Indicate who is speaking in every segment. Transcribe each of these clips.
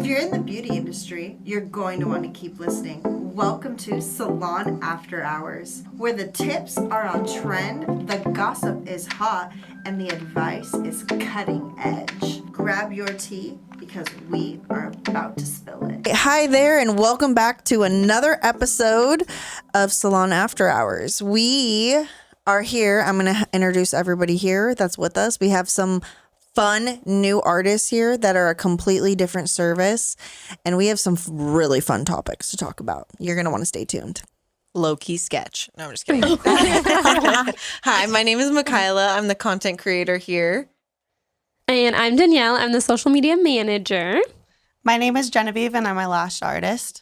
Speaker 1: If you're in the beauty industry, you're going to want to keep listening. Welcome to Salon After Hours, where the tips are on trend, the gossip is hot, and the advice is cutting edge. Grab your tea because we are about to spill it.
Speaker 2: Hi there, and welcome back to another episode of Salon After Hours. We are here. I'm going to introduce everybody here that's with us. We have some fun new artists here that are a completely different service, and we have some really fun topics to talk about. You're going to want to stay tuned.
Speaker 3: Low-key sketch. No, I'm just kidding. Hi, my name is Michaela. I'm the content creator here.
Speaker 4: And I'm Danielle. I'm the social media manager.
Speaker 5: My name is Genevieve, and I'm a lash artist.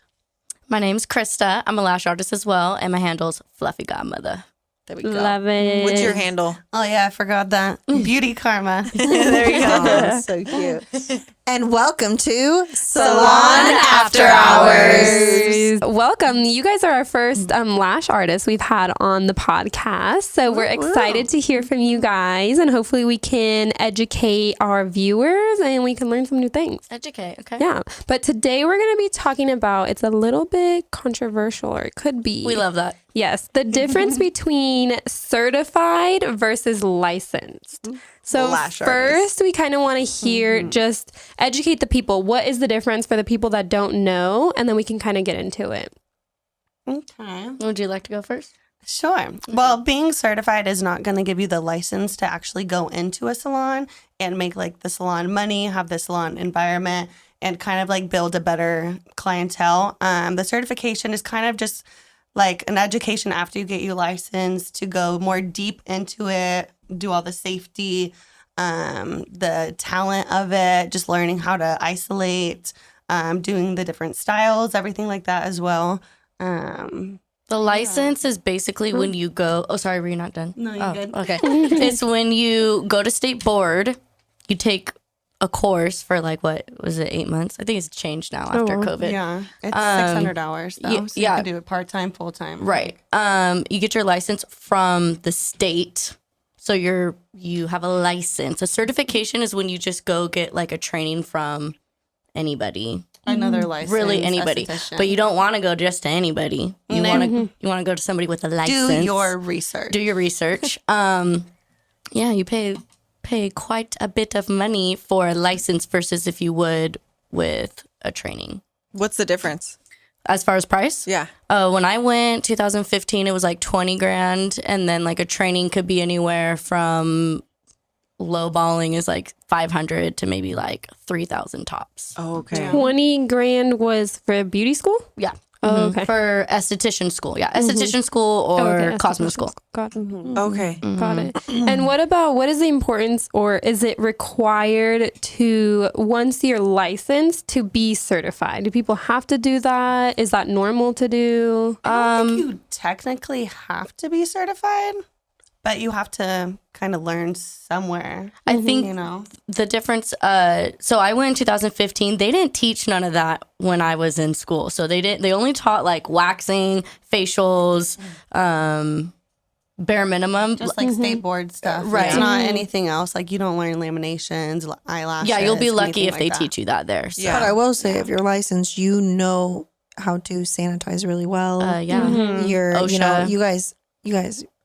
Speaker 6: My name's Krista. I'm a lash artist as well, and my handle's Fluffy Godmother.
Speaker 3: There we go.
Speaker 4: Love it.
Speaker 3: What's your handle?
Speaker 5: Oh, yeah, I forgot that. Beauty Karma.
Speaker 3: There you go.
Speaker 2: Oh, so cute. And welcome to
Speaker 6: Salon After Hours.
Speaker 4: Welcome. You guys are our first lash artists we've had on the podcast. So we're excited to hear from you guys, and hopefully we can educate our viewers and we can learn some new things.
Speaker 6: Educate, okay?
Speaker 4: Yeah. But today we're going to be talking about, it's a little bit controversial, or it could be.
Speaker 6: We love that.
Speaker 4: Yes, the difference between certified versus licensed. So
Speaker 3: Lash
Speaker 4: first,
Speaker 3: artist.
Speaker 4: we kind of want to hear, just educate the people. What is the difference for the people that don't know? And then we can kind of get into it.
Speaker 5: Okay.
Speaker 6: Would you like to go first?
Speaker 5: Sure. Well, being certified is not going to give you the license to actually go into a salon and make like the salon money, have the salon environment, and kind of like build a better clientele. The certification is kind of just like an education after you get your license to go more deep into it, do all the safety, the talent of it, just learning how to isolate, doing the different styles, everything like that as well.
Speaker 6: The license is basically when you go... Oh, sorry, were you not done?
Speaker 5: No, you're good.
Speaker 6: Okay. It's when you go to state board, you take a course for like, what was it, 8 months? I think it's changed now after COVID.
Speaker 5: Yeah. It's 600 hours though. So
Speaker 6: yeah.
Speaker 5: you can do it part-time, full-time.
Speaker 6: Right. You get your license from the state. So you have a license. A certification is when you just go get like a training from anybody.
Speaker 5: Another license.
Speaker 6: Really anybody.
Speaker 5: esthetician.
Speaker 6: But you don't want to go just to anybody. You want to go to somebody with a license.
Speaker 5: do your research.
Speaker 6: Do your research. Yeah, you pay quite a bit of money for a license versus if you would with a training.
Speaker 3: What's the difference?
Speaker 6: As far as price?
Speaker 3: Yeah.
Speaker 6: When I went 2015, it was like 20 grand. And then like a training could be anywhere from lowballing is like 500 to maybe like 3,000 tops.
Speaker 3: Oh, okay.
Speaker 4: 20 grand was for beauty school?
Speaker 6: Yeah.
Speaker 4: Oh, okay.
Speaker 6: For esthetician school. Yeah. Esthetician school or
Speaker 4: Okay,
Speaker 6: Cosmo school.
Speaker 4: Got it.
Speaker 3: Okay.
Speaker 4: Got it. And what is the importance, or is it required to, once you're licensed, to be certified? Do people have to do that? Is that normal to do?
Speaker 5: I think you technically have to be certified, but you have to kind of learn somewhere.
Speaker 6: I think
Speaker 5: You know,
Speaker 6: the difference, so I went in 2015. They didn't teach none of that when I was in school. So they only taught like waxing, facials, bare minimum.
Speaker 5: just like state board stuff.
Speaker 6: Right.
Speaker 5: It's not anything else. Like you don't learn laminations, eyelashes.
Speaker 6: Yeah, you'll be lucky
Speaker 5: anything
Speaker 6: if
Speaker 5: like
Speaker 6: they
Speaker 5: that.
Speaker 6: teach you that there. So.
Speaker 3: Yeah.
Speaker 2: But I will say, if you're licensed, you know how to sanitize really well.
Speaker 6: Yeah.
Speaker 2: You're,
Speaker 6: OSHA.
Speaker 2: you guys,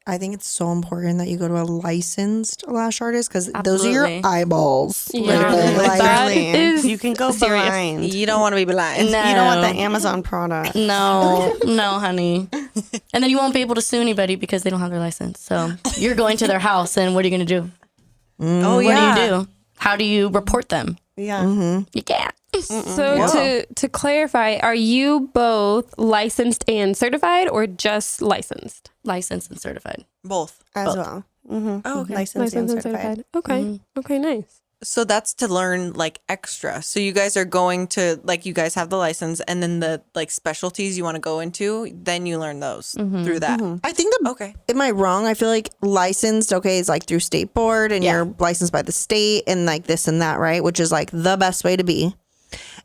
Speaker 2: I think it's so important that you go to a licensed lash artist, because those are
Speaker 6: Absolutely.
Speaker 2: your eyeballs.
Speaker 4: Yeah.
Speaker 2: Like,
Speaker 4: That
Speaker 5: Literally.
Speaker 4: is
Speaker 5: You can go
Speaker 4: serious.
Speaker 5: blind.
Speaker 3: You don't want to be blind.
Speaker 6: No.
Speaker 5: You don't want the Amazon product.
Speaker 6: No, honey. And then you won't be able to sue anybody because they don't have their license. So you're going to their house, and what are you going to do?
Speaker 3: Oh,
Speaker 6: What
Speaker 3: yeah.
Speaker 6: do you do? How do you report them?
Speaker 5: Yeah.
Speaker 6: You can't.
Speaker 4: So to clarify, are you both licensed and certified, or just licensed?
Speaker 6: Licensed and certified.
Speaker 3: Both.
Speaker 5: As well. Mm-hmm.
Speaker 3: Oh, okay.
Speaker 5: Licensed and certified.
Speaker 4: Okay. Okay, nice.
Speaker 3: So that's to learn like extra. So you guys are going to, like, you guys have the license, and then the like specialties you want to go into, then you learn those through that.
Speaker 2: I think
Speaker 3: Okay.
Speaker 2: am I wrong? I feel like licensed, okay, is like through state board, and you're licensed by the state and like this and that, right? Which is like the best way to be.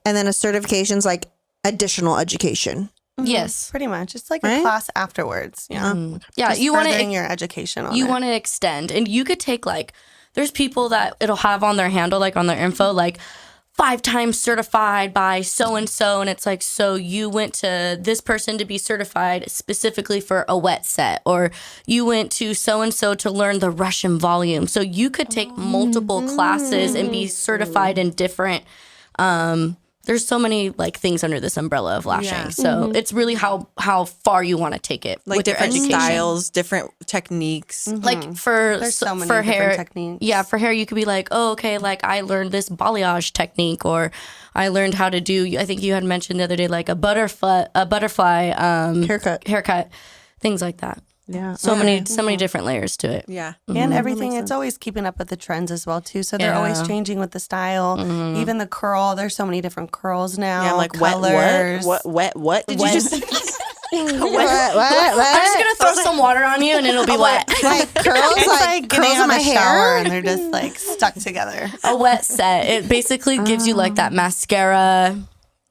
Speaker 2: And then a certification's like additional education.
Speaker 6: Yes.
Speaker 5: Pretty much. It's like
Speaker 2: Right?
Speaker 5: a class afterwards. Yeah.
Speaker 6: Yeah,
Speaker 5: Just
Speaker 6: you want
Speaker 5: furthering
Speaker 6: to
Speaker 5: your education on
Speaker 6: you
Speaker 5: it.
Speaker 6: want to extend, and you could take like there's people that it'll have on their handle, like on their info, like 5 times certified by so and so, and it's like, so you went to this person to be certified specifically for a wet set, or you went to so and so to learn the Russian volume. So you could take multiple classes and be certified in different. There's so many like things under this umbrella of lashing.
Speaker 3: Yeah.
Speaker 6: So it's really how far you want to take it
Speaker 3: Like
Speaker 6: with your
Speaker 3: different
Speaker 6: education.
Speaker 3: styles, different techniques.
Speaker 6: Like for
Speaker 5: There's so many
Speaker 6: for
Speaker 5: different
Speaker 6: hair
Speaker 5: techniques.
Speaker 6: Yeah, for hair you could be like, oh, okay, like I learned this balayage technique, or I learned how to do, I think you had mentioned the other day, like a butterfly haircut, things like that.
Speaker 2: Yeah.
Speaker 6: So many different layers to it.
Speaker 3: Yeah.
Speaker 5: And everything, it's always keeping up with the trends as well, too. So they're always changing with the style. Even the curl, there's so many different curls now.
Speaker 3: Yeah, like
Speaker 5: colors.
Speaker 3: what? Did you just
Speaker 6: I'm just gonna throw some water on you and it'll be wet.
Speaker 2: Like curls,
Speaker 5: It's like
Speaker 2: curls
Speaker 5: getting
Speaker 2: in
Speaker 5: out
Speaker 2: my
Speaker 5: of the shower
Speaker 2: hair.
Speaker 5: and they're just like stuck together.
Speaker 6: A wet set. It basically gives you like that mascara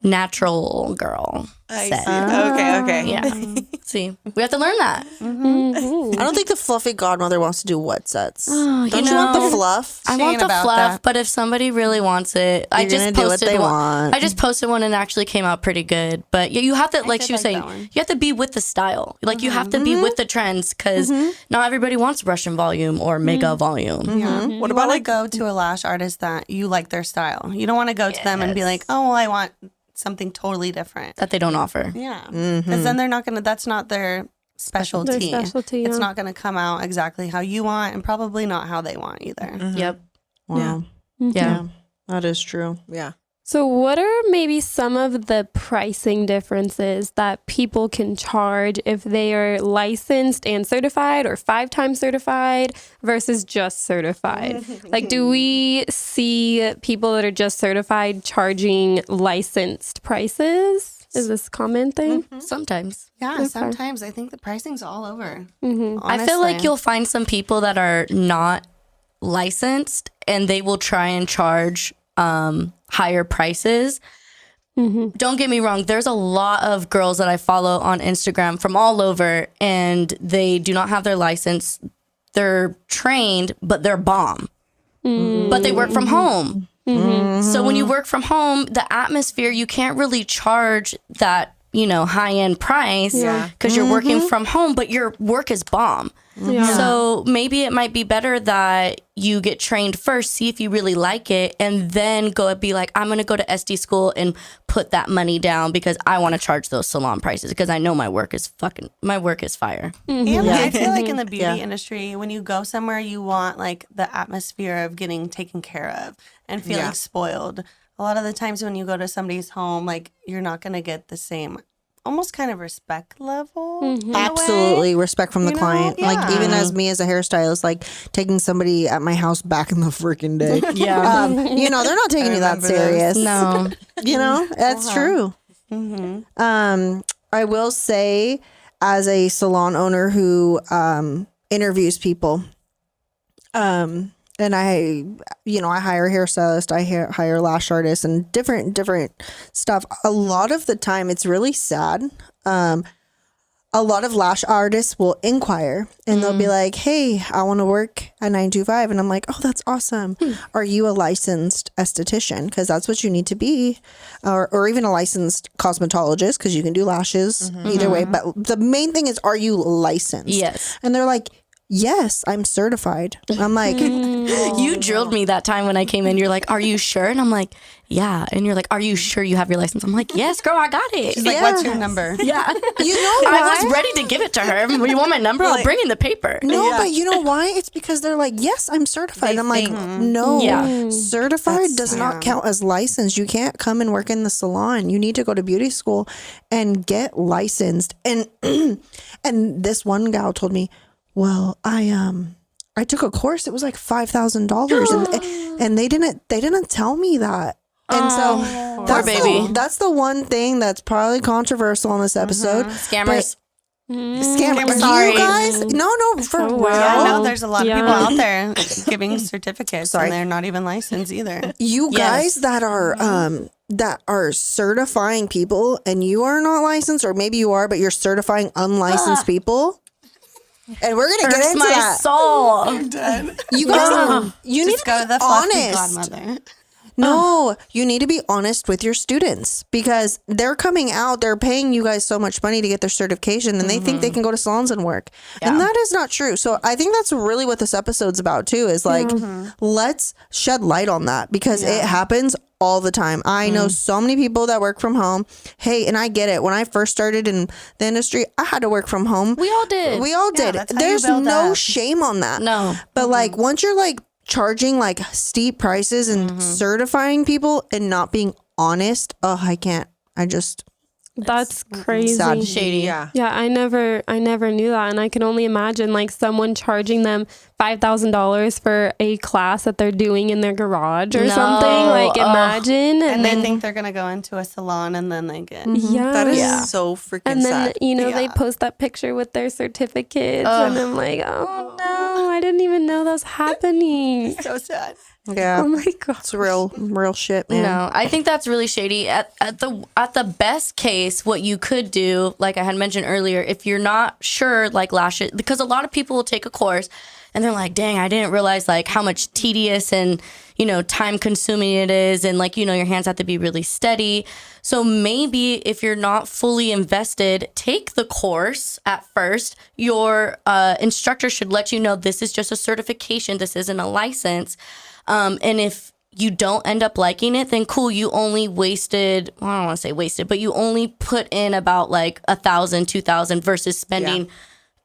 Speaker 6: natural girl set.
Speaker 3: Okay.
Speaker 6: Yeah. See, we have to learn that.
Speaker 2: I don't think the fluffy godmother wants to do wet sets.
Speaker 6: Oh,
Speaker 2: Don't you want the fluff?
Speaker 6: I
Speaker 5: She
Speaker 6: want
Speaker 5: ain't
Speaker 6: the
Speaker 5: about
Speaker 6: fluff,
Speaker 5: that.
Speaker 6: but if somebody really wants it, I
Speaker 2: You're
Speaker 6: just
Speaker 2: gonna do what
Speaker 6: posted
Speaker 2: they
Speaker 6: one.
Speaker 2: want.
Speaker 6: I just posted one and it actually came out pretty good. But yeah, you have to, like
Speaker 5: did
Speaker 6: she was
Speaker 5: like
Speaker 6: saying,
Speaker 5: that one.
Speaker 6: you have to be with the style. Like you have to be with the trends because not everybody wants Russian volume or mega volume.
Speaker 5: What about go to a lash artist that you like their style? You don't want to go to them and be like, oh, well, I want something totally different.
Speaker 6: That they don't offer.
Speaker 5: Yeah. Because then they're not going to, that's not their specialty.
Speaker 4: Their specialty,
Speaker 5: It's
Speaker 4: yeah.
Speaker 5: not going to come out exactly how you want and probably not how they want either.
Speaker 6: Yep.
Speaker 2: Wow.
Speaker 6: Yeah.
Speaker 2: That is true.
Speaker 3: Yeah.
Speaker 4: So what are maybe some of the pricing differences that people can charge if they are licensed and certified or 5 times certified versus just certified? Like, do we see people that are just certified charging licensed prices? Is this a common thing?
Speaker 6: Sometimes.
Speaker 5: Yeah, sometimes I think the pricing's all over.
Speaker 6: I feel like you'll find some people that are not licensed and they will try and charge higher prices. Don't get me wrong, there's a lot of girls that I follow on Instagram from all over and they do not have their license. They're trained, but they're bomb. But they work from home. So when you work from home, the atmosphere, you can't really charge that, high-end price because you're working from home, but your work is bomb. So maybe it might be better that you get trained first, see if you really like it, and then go and be like, I'm going to go to SD school and put that money down because I want to charge those salon prices because I know my work is fire.
Speaker 5: And I feel like in the beauty industry, when you go somewhere, you want like the atmosphere of getting taken care of and feeling spoiled. A lot of the times when you go to somebody's home, like you're not going to get the same almost kind of respect level. in a way.
Speaker 2: Absolutely respect from the
Speaker 5: You know?
Speaker 2: client. Like
Speaker 5: Yeah.
Speaker 2: even as me as a hairstylist, like taking somebody at my house back in the freaking day.
Speaker 6: Yeah.
Speaker 2: They're not taking you that
Speaker 5: remember
Speaker 2: serious.
Speaker 5: those.
Speaker 6: No.
Speaker 2: That's true. I will say, as a salon owner who interviews people, and I hire hairstylists, I hire lash artists, and different stuff. A lot of the time, it's really sad. A lot of lash artists will inquire and they'll be like, hey, I want to work at 925. And I'm like, oh, that's awesome. Are you a licensed esthetician? Because that's what you need to be. Or even a licensed cosmetologist, because you can do lashes either way. But the main thing is, are you licensed?
Speaker 6: Yes.
Speaker 2: And they're like, yes, I'm certified. I'm like,
Speaker 6: You drilled me that time when I came in. You're like, are you sure? And I'm like, yeah. And you're like, are you sure you have your license? I'm like, yes, girl, I got it.
Speaker 5: She's like, what's your number?
Speaker 6: Yeah.
Speaker 2: you know
Speaker 6: I was
Speaker 2: why?
Speaker 6: ready to give it to her. You want my number? I'll bring in the paper.
Speaker 2: No, but you know why? It's because they're like, yes, I'm certified. I'm like, no,
Speaker 6: Yeah.
Speaker 2: certified does not count as licensed. You can't come and work in the salon. You need to go to beauty school and get licensed. And and this one gal told me, well, I took a course. It was like $5,000, and they didn't tell me that. And so that's the one thing that's probably controversial in this episode.
Speaker 6: Scammers.
Speaker 2: Scammers.
Speaker 6: Sorry.
Speaker 2: You guys? No, for real.
Speaker 5: Yeah, I know there's a lot of people
Speaker 4: Yeah.
Speaker 5: out there giving certificates and they're not even licensed either.
Speaker 2: You guys that are certifying people and you are not licensed, or maybe you are, but you're certifying unlicensed people. And we're gonna get into
Speaker 6: My
Speaker 2: that.
Speaker 6: soul.
Speaker 2: You guys, you need
Speaker 5: Just
Speaker 2: to
Speaker 5: go
Speaker 2: be
Speaker 5: to the fluffy
Speaker 2: honest.
Speaker 5: godmother.
Speaker 2: No, you need to be honest with your students because they're coming out, they're paying you guys so much money to get their certification and they think they can go to salons and work. And that is not true. So I think that's really what this episode's about too, is like, let's shed light on that because it happens all the time. I know so many people that work from home. Hey, and I get it. When I first started in the industry, I had to work from home.
Speaker 6: We all did.
Speaker 2: We all did.
Speaker 5: that's how
Speaker 2: There's
Speaker 5: you build
Speaker 2: no
Speaker 5: up.
Speaker 2: shame on that.
Speaker 6: No.
Speaker 2: But like once you're like charging like steep prices and certifying people and not being honest, I can't. I just
Speaker 4: That's crazy.
Speaker 2: sad.
Speaker 6: Shady.
Speaker 3: Yeah.
Speaker 4: Yeah, I never knew that, and I can only imagine like someone charging them $5,000 for a class that they're doing in their garage or
Speaker 6: No.
Speaker 4: something. Like,
Speaker 6: Ugh.
Speaker 4: imagine,
Speaker 5: And they
Speaker 4: then
Speaker 5: think they're gonna go into a salon, and then they get.
Speaker 4: yeah,
Speaker 3: That is so freaking
Speaker 4: and then
Speaker 3: sad.
Speaker 4: they
Speaker 5: Yeah.
Speaker 4: post that picture with their certificates, and I'm like, oh no, I didn't even know that's happening.
Speaker 5: So sad.
Speaker 2: Yeah.
Speaker 4: Oh my god.
Speaker 2: It's real shit, man.
Speaker 6: No, I think that's really shady. At the best case, what you could do, like I had mentioned earlier, if you're not sure, like lash it, because a lot of people will take a course and they're like, dang, I didn't realize like how much tedious and time consuming it is, and like your hands have to be really steady. So maybe if you're not fully invested, take the course at first. Your instructor should let you know this is just a certification, this isn't a license. And if you don't end up liking it, then cool, you only wasted, well, I don't want to say wasted, but you only put in about like $1,000, $2,000 versus spending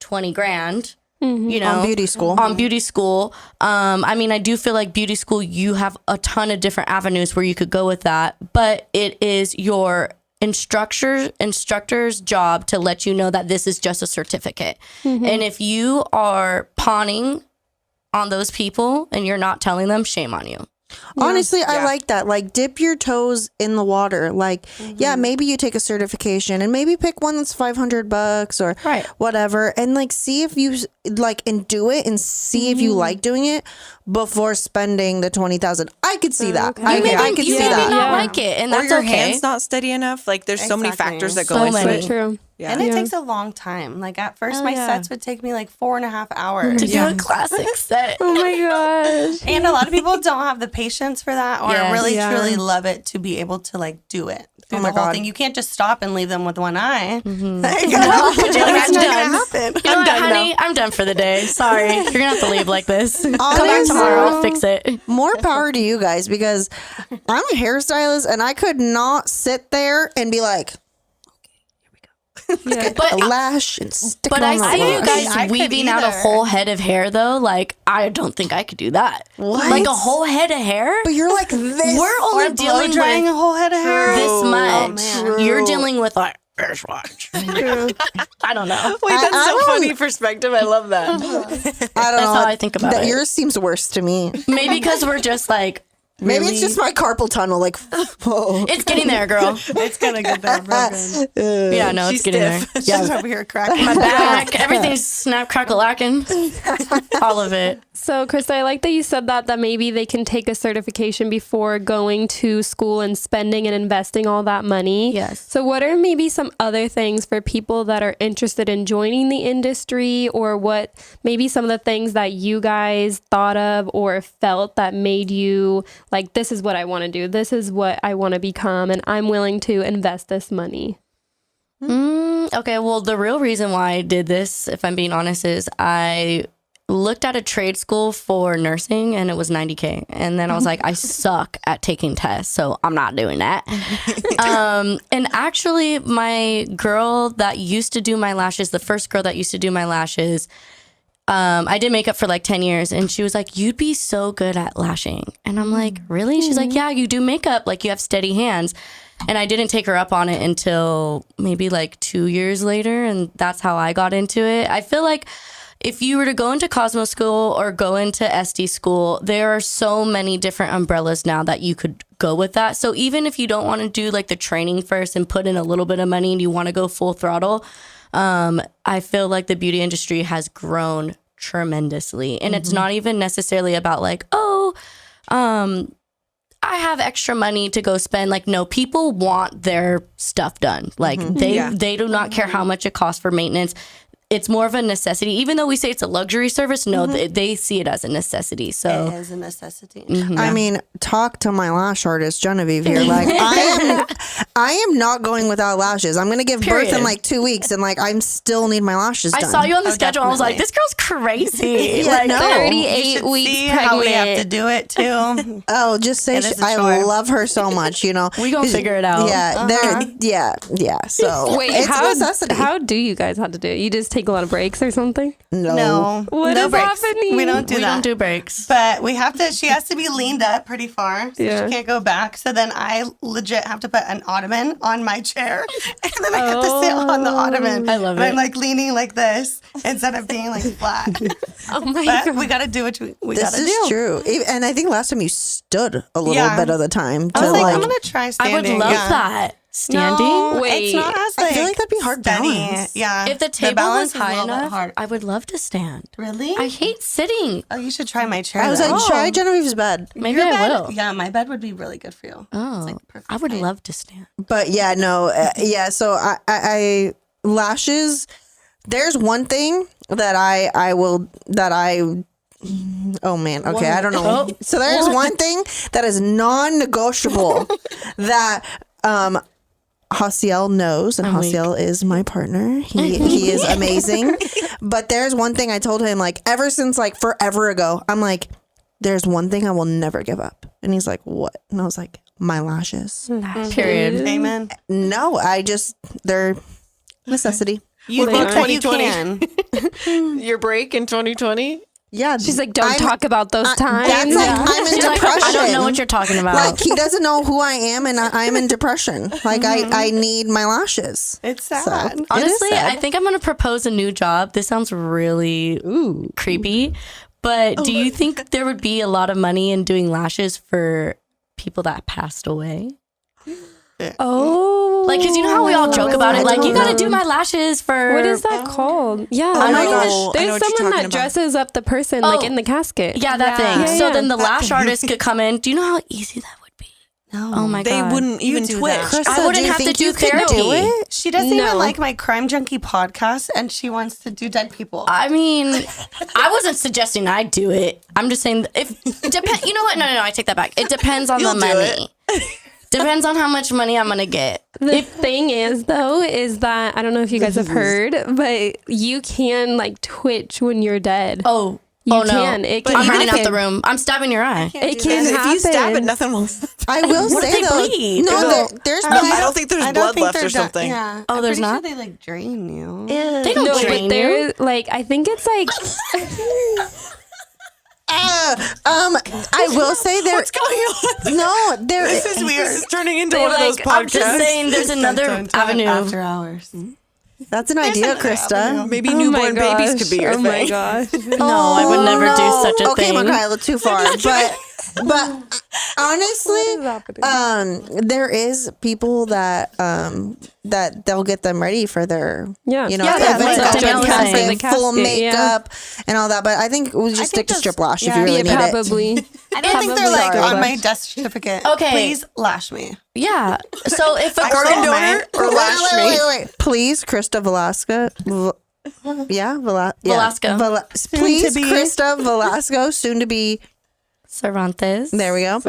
Speaker 6: 20 grand,
Speaker 2: On beauty school.
Speaker 6: on beauty school. I mean, I do feel like beauty school, you have a ton of different avenues where you could go with that, but it is your instructor's job to let you know that this is just a certificate. And if you are pawning on those people and you're not telling them, shame on you.
Speaker 2: Honestly, I like that. Like, dip your toes in the water. Like, yeah, maybe you take a certification and maybe pick one that's $500 or
Speaker 6: Right.
Speaker 2: whatever, and like see if you like and do it and see if you like doing it before spending the 20,000. I could see that. I could
Speaker 6: You
Speaker 2: see
Speaker 6: maybe
Speaker 2: that.
Speaker 6: not like it, and
Speaker 3: Or
Speaker 6: that's
Speaker 3: your
Speaker 6: okay.
Speaker 3: hand's not steady enough. Like there's so many
Speaker 5: Exactly.
Speaker 3: factors that
Speaker 6: So
Speaker 3: go into
Speaker 6: many.
Speaker 3: it.
Speaker 4: So true.
Speaker 3: Yeah.
Speaker 5: And it takes a long time. Like at first, my sets would take me like 4.5 hours.
Speaker 6: to do a classic set.
Speaker 4: Oh my gosh.
Speaker 5: And a lot of people don't have the patience for that, or
Speaker 6: Yes.
Speaker 5: really
Speaker 4: Yeah.
Speaker 5: truly love it to be able to like do it through
Speaker 2: my
Speaker 5: the whole
Speaker 2: God.
Speaker 5: thing. You can't just stop and leave them with one eye.
Speaker 6: Like,
Speaker 5: That's
Speaker 6: I'm
Speaker 5: not
Speaker 6: done.
Speaker 5: gonna happen.
Speaker 6: You know what, honey? I'm done for the day. Sorry. You're going to have to leave like this. Come back tomorrow. I'll fix it.
Speaker 2: More power to you guys because I'm a hairstylist and I could not sit there and be like
Speaker 4: Yeah.
Speaker 6: But
Speaker 2: a lash and stick
Speaker 6: But
Speaker 2: it
Speaker 6: I
Speaker 2: on the
Speaker 6: see you
Speaker 2: lash.
Speaker 6: guys
Speaker 5: I could
Speaker 6: weaving out a
Speaker 5: either.
Speaker 6: whole head of hair, though. Like, I don't think I could do that.
Speaker 2: What?
Speaker 6: Like a whole head of hair?
Speaker 2: But you're like this.
Speaker 6: We're only
Speaker 5: Or blow
Speaker 6: dealing
Speaker 5: drying
Speaker 6: with
Speaker 5: a whole head of hair.
Speaker 6: this much.
Speaker 5: man.
Speaker 6: You're dealing with like, hair swatch. I don't know.
Speaker 3: Wait, that's
Speaker 2: I
Speaker 3: so
Speaker 2: don't-
Speaker 3: funny perspective. I love that.
Speaker 2: I don't know.
Speaker 6: That's how I think about it.
Speaker 2: Yours seems worse to me.
Speaker 6: Maybe because we're just like,
Speaker 2: Maybe it's just my carpal tunnel. Like, whoa.
Speaker 6: it's getting there, girl.
Speaker 5: It's gonna get there real good.
Speaker 6: Yeah, no,
Speaker 3: She's
Speaker 6: it's getting
Speaker 3: stiff.
Speaker 6: there.
Speaker 5: She's over here cracking
Speaker 6: My back, everything's snap, crackle, lacking. All of it.
Speaker 4: So, Krista, I like that you said that maybe they can take a certification before going to school and spending and investing all that money.
Speaker 6: Yes.
Speaker 4: So, what are maybe some other things for people that are interested in joining the industry, or what maybe some of the things that you guys thought of or felt that made you like, this is what I want to do, this is what I want to become, and I'm willing to invest this money?
Speaker 6: Okay, well, the real reason why I did this, if I'm being honest, is I looked at a trade school for nursing and it was $90K. And then I was like, I suck at taking tests, so I'm not doing that. And actually, my girl that used to do my lashes, the first girl that used to do my lashes, I did makeup for like 10 years, and she was like, you'd be so good at lashing. And I'm like, really? She's like, yeah, you do makeup, like you have steady hands. And I didn't take her up on it until maybe like 2 years later, and that's how I got into it. I feel like if you were to go into Cosmo school or go into SD school, there are so many different umbrellas now that you could go with that. So even if you don't want to do like the training first and put in a little bit of money and you want to go full throttle, I feel like the beauty industry has grown tremendously. And it's not even necessarily about like, I have extra money to go spend. Like, no, people want their stuff done. Like they do not care how much it costs for maintenance. it's more of a necessity. Even though we say it's a luxury service, no, they see it as a necessity. So
Speaker 5: it is a necessity.
Speaker 2: I mean, talk to my lash artist, Genevieve here. Like, I am not going without lashes. I'm going to give birth in like 2 weeks, and like, I still need my lashes done.
Speaker 6: I saw you on the schedule. I was like, this girl's crazy.
Speaker 2: Yeah,
Speaker 6: like,
Speaker 2: no.
Speaker 4: 38 weeks
Speaker 5: See
Speaker 4: pregnant.
Speaker 5: how we have to do it too.
Speaker 2: Oh, just say
Speaker 5: It is a
Speaker 2: I
Speaker 5: chore.
Speaker 2: love her so much, you know.
Speaker 6: We gonna figure it out.
Speaker 2: Yeah, yeah. So
Speaker 4: Wait,
Speaker 2: it's a
Speaker 4: how,
Speaker 2: necessity.
Speaker 4: how do you guys have to do it? You just take a lot of breaks or something?
Speaker 5: No,
Speaker 4: What
Speaker 5: no
Speaker 4: is
Speaker 5: breaks.
Speaker 4: happening?
Speaker 5: We don't do
Speaker 6: we
Speaker 5: that.
Speaker 6: don't do breaks.
Speaker 5: But we have to. She has to be leaned up pretty far, so
Speaker 4: Yeah.
Speaker 5: she can't go back. So then I legit have to put an ottoman on my chair, and then I have to sit on the ottoman.
Speaker 6: I love
Speaker 5: and
Speaker 6: it.
Speaker 5: I'm like leaning like this instead of being like flat.
Speaker 4: Oh my
Speaker 5: But
Speaker 4: god.
Speaker 5: we got to do what we
Speaker 2: This
Speaker 5: got to
Speaker 2: is
Speaker 5: do.
Speaker 2: true. And I think last time you stood a little
Speaker 5: Yeah.
Speaker 2: bit of the time.
Speaker 5: I was
Speaker 2: to,
Speaker 5: like,
Speaker 2: like,
Speaker 5: I'm gonna try
Speaker 6: I
Speaker 5: standing.
Speaker 6: would love
Speaker 5: yeah.
Speaker 6: that. Standing?
Speaker 5: No,
Speaker 4: Wait.
Speaker 5: it's not as
Speaker 2: I
Speaker 5: like
Speaker 2: feel like that'd be hard
Speaker 5: steady.
Speaker 2: balance.
Speaker 5: Yeah,
Speaker 6: If the table
Speaker 5: balance
Speaker 6: was high
Speaker 5: is a little bit
Speaker 6: enough,
Speaker 5: hard.
Speaker 6: I would love to stand.
Speaker 5: Really?
Speaker 6: I hate sitting.
Speaker 5: Oh, you should try my chair.
Speaker 2: I was
Speaker 5: though.
Speaker 2: like, try Genevieve's bed.
Speaker 6: Maybe
Speaker 5: Your
Speaker 6: I
Speaker 5: bed?
Speaker 6: will.
Speaker 5: Yeah, my bed would be really good for you.
Speaker 6: Oh,
Speaker 5: It's like perfect
Speaker 6: I would
Speaker 5: height.
Speaker 6: love to stand.
Speaker 2: But yeah, no, yeah. So I lashes. There's one thing that I will that I. Oh man. Okay, I don't know. So there's one thing that is non-negotiable that Hasiel knows, and Hasiel is my partner. He is amazing. But there's one thing I told him, like, ever since like forever ago. I'm like, there's one thing I will never give up. And he's like, what? And I was like, my lashes.
Speaker 6: Period.
Speaker 5: Amen.
Speaker 2: No, they're necessity.
Speaker 5: You
Speaker 3: What
Speaker 5: think
Speaker 3: about
Speaker 5: that you
Speaker 3: 2020?
Speaker 5: can?
Speaker 3: Your break in 2020?
Speaker 2: Yeah.
Speaker 4: She's like, don't talk about those times.
Speaker 2: That's like, I'm in
Speaker 6: She's like,
Speaker 2: depression.
Speaker 6: I don't know what you're talking about.
Speaker 2: Like, he doesn't know who I am, and I'm in depression. Like, I need my lashes.
Speaker 5: It's sad.
Speaker 2: So, it
Speaker 6: Honestly,
Speaker 2: is sad.
Speaker 6: I think I'm gonna propose a new job. This sounds really creepy, but do you think there would be a lot of money in doing lashes for people that passed away?
Speaker 4: Oh.
Speaker 6: Like, because you know how we all joke about it? Like, you gotta do my lashes for.
Speaker 4: What is that called? Yeah.
Speaker 6: Oh my
Speaker 4: there's-
Speaker 6: gosh.
Speaker 3: I know
Speaker 4: There's
Speaker 3: what you're
Speaker 4: someone
Speaker 3: talking
Speaker 4: that
Speaker 3: about.
Speaker 4: dresses up the person like in the casket.
Speaker 6: Yeah, that thing.
Speaker 4: Yeah,
Speaker 6: So
Speaker 4: yeah.
Speaker 6: then the lash artist could come in. Do you know how easy that would be?
Speaker 5: No.
Speaker 6: Oh my
Speaker 3: They
Speaker 6: god.
Speaker 3: wouldn't even
Speaker 5: do
Speaker 3: twitch.
Speaker 5: that.
Speaker 2: Krista,
Speaker 6: I
Speaker 2: do
Speaker 6: wouldn't
Speaker 2: you
Speaker 6: have to
Speaker 2: think
Speaker 6: do
Speaker 2: you could
Speaker 6: therapy.
Speaker 2: do it?
Speaker 5: She doesn't
Speaker 4: No.
Speaker 5: even like my Crime Junkie podcast, and she wants to do dead people.
Speaker 6: I mean, I wasn't suggesting I do it. I'm just saying if depend. You know what? No, I take that back. It depends on
Speaker 3: You'll
Speaker 6: the
Speaker 3: do
Speaker 6: money. Depends on how much money I'm gonna get.
Speaker 4: The thing is, though, is that I don't know if you guys have heard, but you can like twitch when you're dead.
Speaker 6: Oh,
Speaker 4: You
Speaker 6: oh no!
Speaker 4: can. It can
Speaker 6: I'm running out
Speaker 4: happen.
Speaker 6: the room. I'm stabbing your eye.
Speaker 4: It can
Speaker 3: If
Speaker 4: happen.
Speaker 3: you stab it, nothing will.
Speaker 2: I will
Speaker 6: What if
Speaker 2: say
Speaker 6: they
Speaker 2: though,
Speaker 6: bleed?
Speaker 2: no,
Speaker 3: No.
Speaker 2: there's
Speaker 3: No, I don't think there's
Speaker 5: I don't
Speaker 3: blood
Speaker 5: think
Speaker 3: left
Speaker 5: they're
Speaker 3: or something.
Speaker 5: Yeah.
Speaker 6: Oh,
Speaker 5: I'm
Speaker 6: there's
Speaker 5: pretty
Speaker 6: not?
Speaker 5: Sure they like drain you.
Speaker 6: They don't
Speaker 4: No,
Speaker 6: drain
Speaker 4: but
Speaker 6: you.
Speaker 4: there, like I think it's like
Speaker 2: I will say there.
Speaker 3: What's going on?
Speaker 2: No, there.
Speaker 3: This is weird. It's turning into
Speaker 6: They,
Speaker 3: one of those
Speaker 6: like, I'm just
Speaker 3: podcasts.
Speaker 6: saying, there's another
Speaker 5: Dun, dun, dun,
Speaker 6: avenue.
Speaker 5: after hours.
Speaker 2: That's an idea,
Speaker 5: another
Speaker 2: Krista.
Speaker 5: avenue.
Speaker 3: Maybe
Speaker 4: oh my
Speaker 3: newborn babies
Speaker 4: gosh,
Speaker 3: could be your
Speaker 4: oh
Speaker 3: thing.
Speaker 4: my gosh.
Speaker 6: No, I would never do such a
Speaker 2: Okay,
Speaker 6: thing.
Speaker 2: Michaela, too far. But honestly, there is people that that they'll get them ready for their
Speaker 4: Yeah.
Speaker 2: you know
Speaker 6: Yeah,
Speaker 2: event,
Speaker 6: like
Speaker 2: got
Speaker 6: Danielle
Speaker 2: their
Speaker 6: was saying.
Speaker 2: casket,
Speaker 4: The
Speaker 2: full
Speaker 4: casket, yeah.
Speaker 2: makeup and all that. But I think we just stick to
Speaker 5: those-
Speaker 2: strip lash if
Speaker 5: yeah,
Speaker 2: you really
Speaker 4: Yeah,
Speaker 2: need it.
Speaker 4: probably.
Speaker 5: I don't think they're like
Speaker 4: Probably.
Speaker 5: on my death certificate.
Speaker 6: Okay.
Speaker 5: Please lash me.
Speaker 6: Yeah. So if a
Speaker 3: Organ
Speaker 6: girl,
Speaker 3: donor or lash me?
Speaker 2: Wait. Please, Krista Velasco.
Speaker 6: Velasco.
Speaker 2: Please,
Speaker 5: to be.
Speaker 2: Krista Velasco, soon to be.
Speaker 6: Cervantes.
Speaker 2: There we go.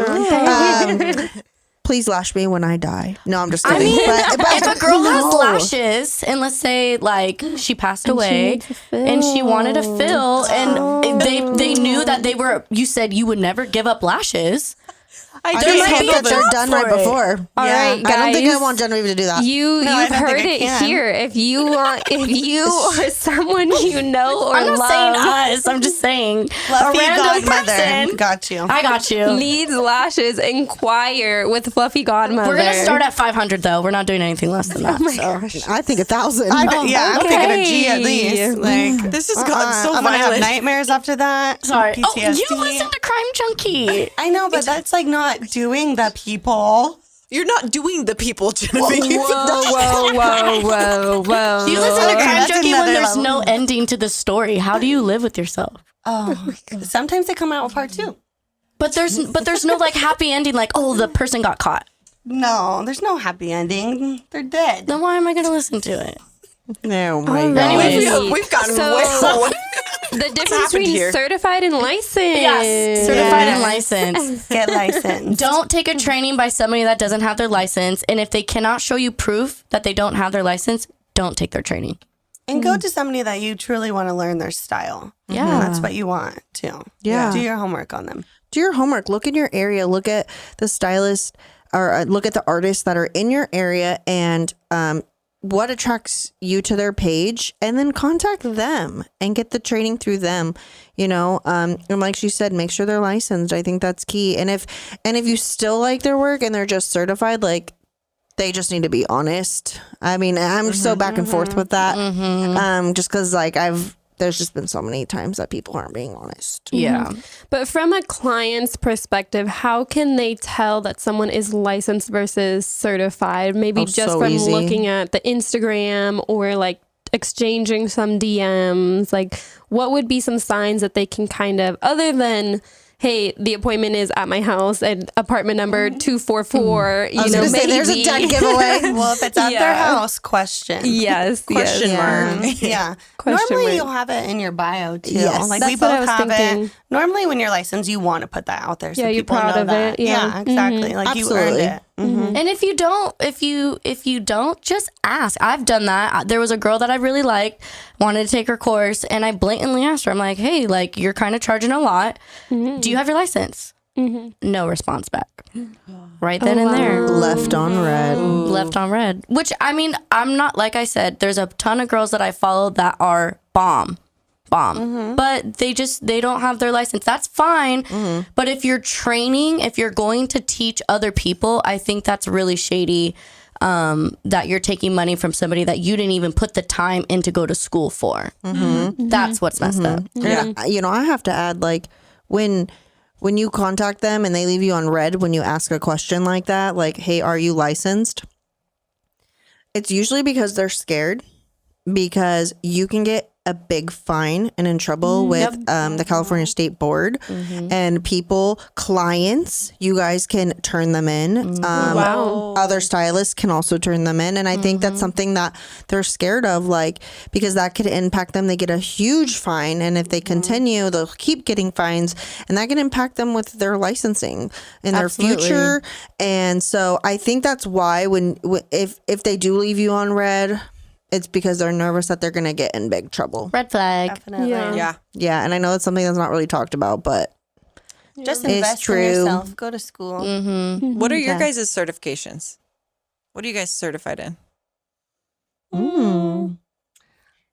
Speaker 2: Please lash me when I die. No, I'm just
Speaker 6: I
Speaker 2: kidding.
Speaker 6: mean,
Speaker 2: but
Speaker 6: if a girl has
Speaker 2: no.
Speaker 6: lashes, and let's say like she passed away,
Speaker 4: needs a fill.
Speaker 6: and she wanted to fill, and they knew that they were. You said you would never give up lashes.
Speaker 2: I
Speaker 6: There
Speaker 2: just
Speaker 6: might
Speaker 2: hope
Speaker 6: be a
Speaker 2: that they're
Speaker 6: job
Speaker 2: done
Speaker 6: for
Speaker 2: right
Speaker 6: it.
Speaker 2: before.
Speaker 4: All right,
Speaker 2: I don't think I
Speaker 4: guys.
Speaker 2: want Genevieve to do that.
Speaker 5: I
Speaker 4: You've
Speaker 5: don't think
Speaker 4: heard
Speaker 5: I
Speaker 4: it
Speaker 5: can.
Speaker 4: here. If you or someone you know or
Speaker 6: I'm not
Speaker 4: love
Speaker 6: saying us. I'm just saying
Speaker 5: Fluffy
Speaker 6: a random
Speaker 5: godmother.
Speaker 6: person.
Speaker 5: Got you.
Speaker 6: I got you.
Speaker 4: needs lashes, inquire with Fluffy Godmother.
Speaker 6: We're gonna start at 500 though. We're not doing anything less than that. so.
Speaker 2: I think 1,000.
Speaker 5: I'm thinking a G at
Speaker 4: okay.
Speaker 5: least. Like,
Speaker 3: This has gotten so
Speaker 5: I'm gonna have
Speaker 3: violent.
Speaker 5: nightmares after that.
Speaker 6: Sorry. Oh,
Speaker 5: PTSD.
Speaker 6: you listen to Crime Junkie.
Speaker 5: I know, but that's like not doing the people.
Speaker 3: You're not doing the people, Genevieve.
Speaker 4: whoa.
Speaker 6: You listen to Crime
Speaker 5: that's
Speaker 6: Junkie when
Speaker 5: another
Speaker 6: there's
Speaker 5: level.
Speaker 6: no ending to the story. How do you live with yourself?
Speaker 5: Oh, sometimes they come out with part two.
Speaker 6: But there's no like happy ending. Like, oh, the person got caught.
Speaker 5: No, there's no happy ending. They're dead.
Speaker 6: Then why am I gonna listen to it?
Speaker 2: Oh my
Speaker 4: All
Speaker 2: god.
Speaker 4: right.
Speaker 3: We've gotten
Speaker 4: So-
Speaker 3: way.
Speaker 4: The difference
Speaker 3: happened
Speaker 4: between
Speaker 3: here?
Speaker 4: certified and licensed.
Speaker 6: Yes, certified and licensed.
Speaker 5: Get licensed.
Speaker 6: Don't take a training by somebody that doesn't have their license. And if they cannot show you proof that they don't have their license, don't take their training.
Speaker 5: And go to somebody that you truly want to learn their style.
Speaker 6: Yeah.
Speaker 5: That's what you want too.
Speaker 2: Yeah.
Speaker 5: Do your homework on them.
Speaker 2: Do your homework. Look in your area. Look at the stylist or look at the artists that are in your area and what attracts you to their page, and then contact them and get the training through them. And like she said, make sure they're licensed. I think that's key. And if you still like their work and they're just certified, like, they just need to be honest. I mean, I'm so back and forth with that. Just because there's just been so many times that people aren't being honest.
Speaker 6: Yeah.
Speaker 4: But from a client's perspective, how can they tell that someone is licensed versus certified? Maybe just
Speaker 2: so
Speaker 4: from
Speaker 2: easy.
Speaker 4: looking at the Instagram or like exchanging some DMs. Like, what would be some signs that they can kind of, other than, hey, the appointment is at my house and apartment number 244.
Speaker 2: I was gonna say, there's a dead giveaway.
Speaker 5: Well, if it's at their house, question.
Speaker 4: Yes.
Speaker 3: Question
Speaker 4: yes.
Speaker 3: mark.
Speaker 5: Yeah.
Speaker 4: Question
Speaker 5: Normally
Speaker 4: mark.
Speaker 5: you'll have it in your bio too.
Speaker 2: Yes.
Speaker 5: Like
Speaker 4: That's
Speaker 5: we
Speaker 4: what I
Speaker 5: both
Speaker 4: was
Speaker 5: have
Speaker 4: thinking.
Speaker 5: it. Normally when you're licensed, you want to put that out there so
Speaker 4: Yeah, you're
Speaker 5: people
Speaker 4: proud
Speaker 5: know
Speaker 4: of
Speaker 5: that.
Speaker 4: it. Yeah.
Speaker 5: Exactly. Like you
Speaker 2: Absolutely.
Speaker 5: earned it. Mm-hmm.
Speaker 6: And if you don't, just ask. I've done that. There was a girl that I really liked, wanted to take her course, and I blatantly asked her, I'm like, hey, like, you're kind of charging a lot. Do you have your license? No response back. Right then and there.
Speaker 2: Left on red.
Speaker 6: Left on red. Which, I mean, I'm not, like I said, there's a ton of girls that I follow that are bomb. But they don't have their license. That's fine. But if you're training, if you're going to teach other people, I think that's really shady, that you're taking money from somebody that you didn't even put the time in to go to school for. That's what's messed up.
Speaker 2: Yeah. I have to add, like, when you contact them and they leave you on red when you ask a question like that, like, hey, are you licensed? It's usually because they're scared, because you can get a big fine and in trouble with the California State Board, and clients, you guys can turn them in.
Speaker 4: Wow.
Speaker 2: Other stylists can also turn them in. And I think that's something that they're scared of, like, because that could impact them. They get a huge fine. And if they continue, they'll keep getting fines, and that can impact them with their licensing in their future. And so I think that's why if they do leave you on red, it's because they're nervous that they're going to get in big trouble.
Speaker 6: Red flag.
Speaker 5: Definitely.
Speaker 4: Yeah.
Speaker 2: Yeah, and I know it's something that's not really talked about, but
Speaker 5: Just
Speaker 2: It's
Speaker 5: invest
Speaker 2: true.
Speaker 5: in yourself. Go to school.
Speaker 3: What are your guys' certifications? What are you guys certified in?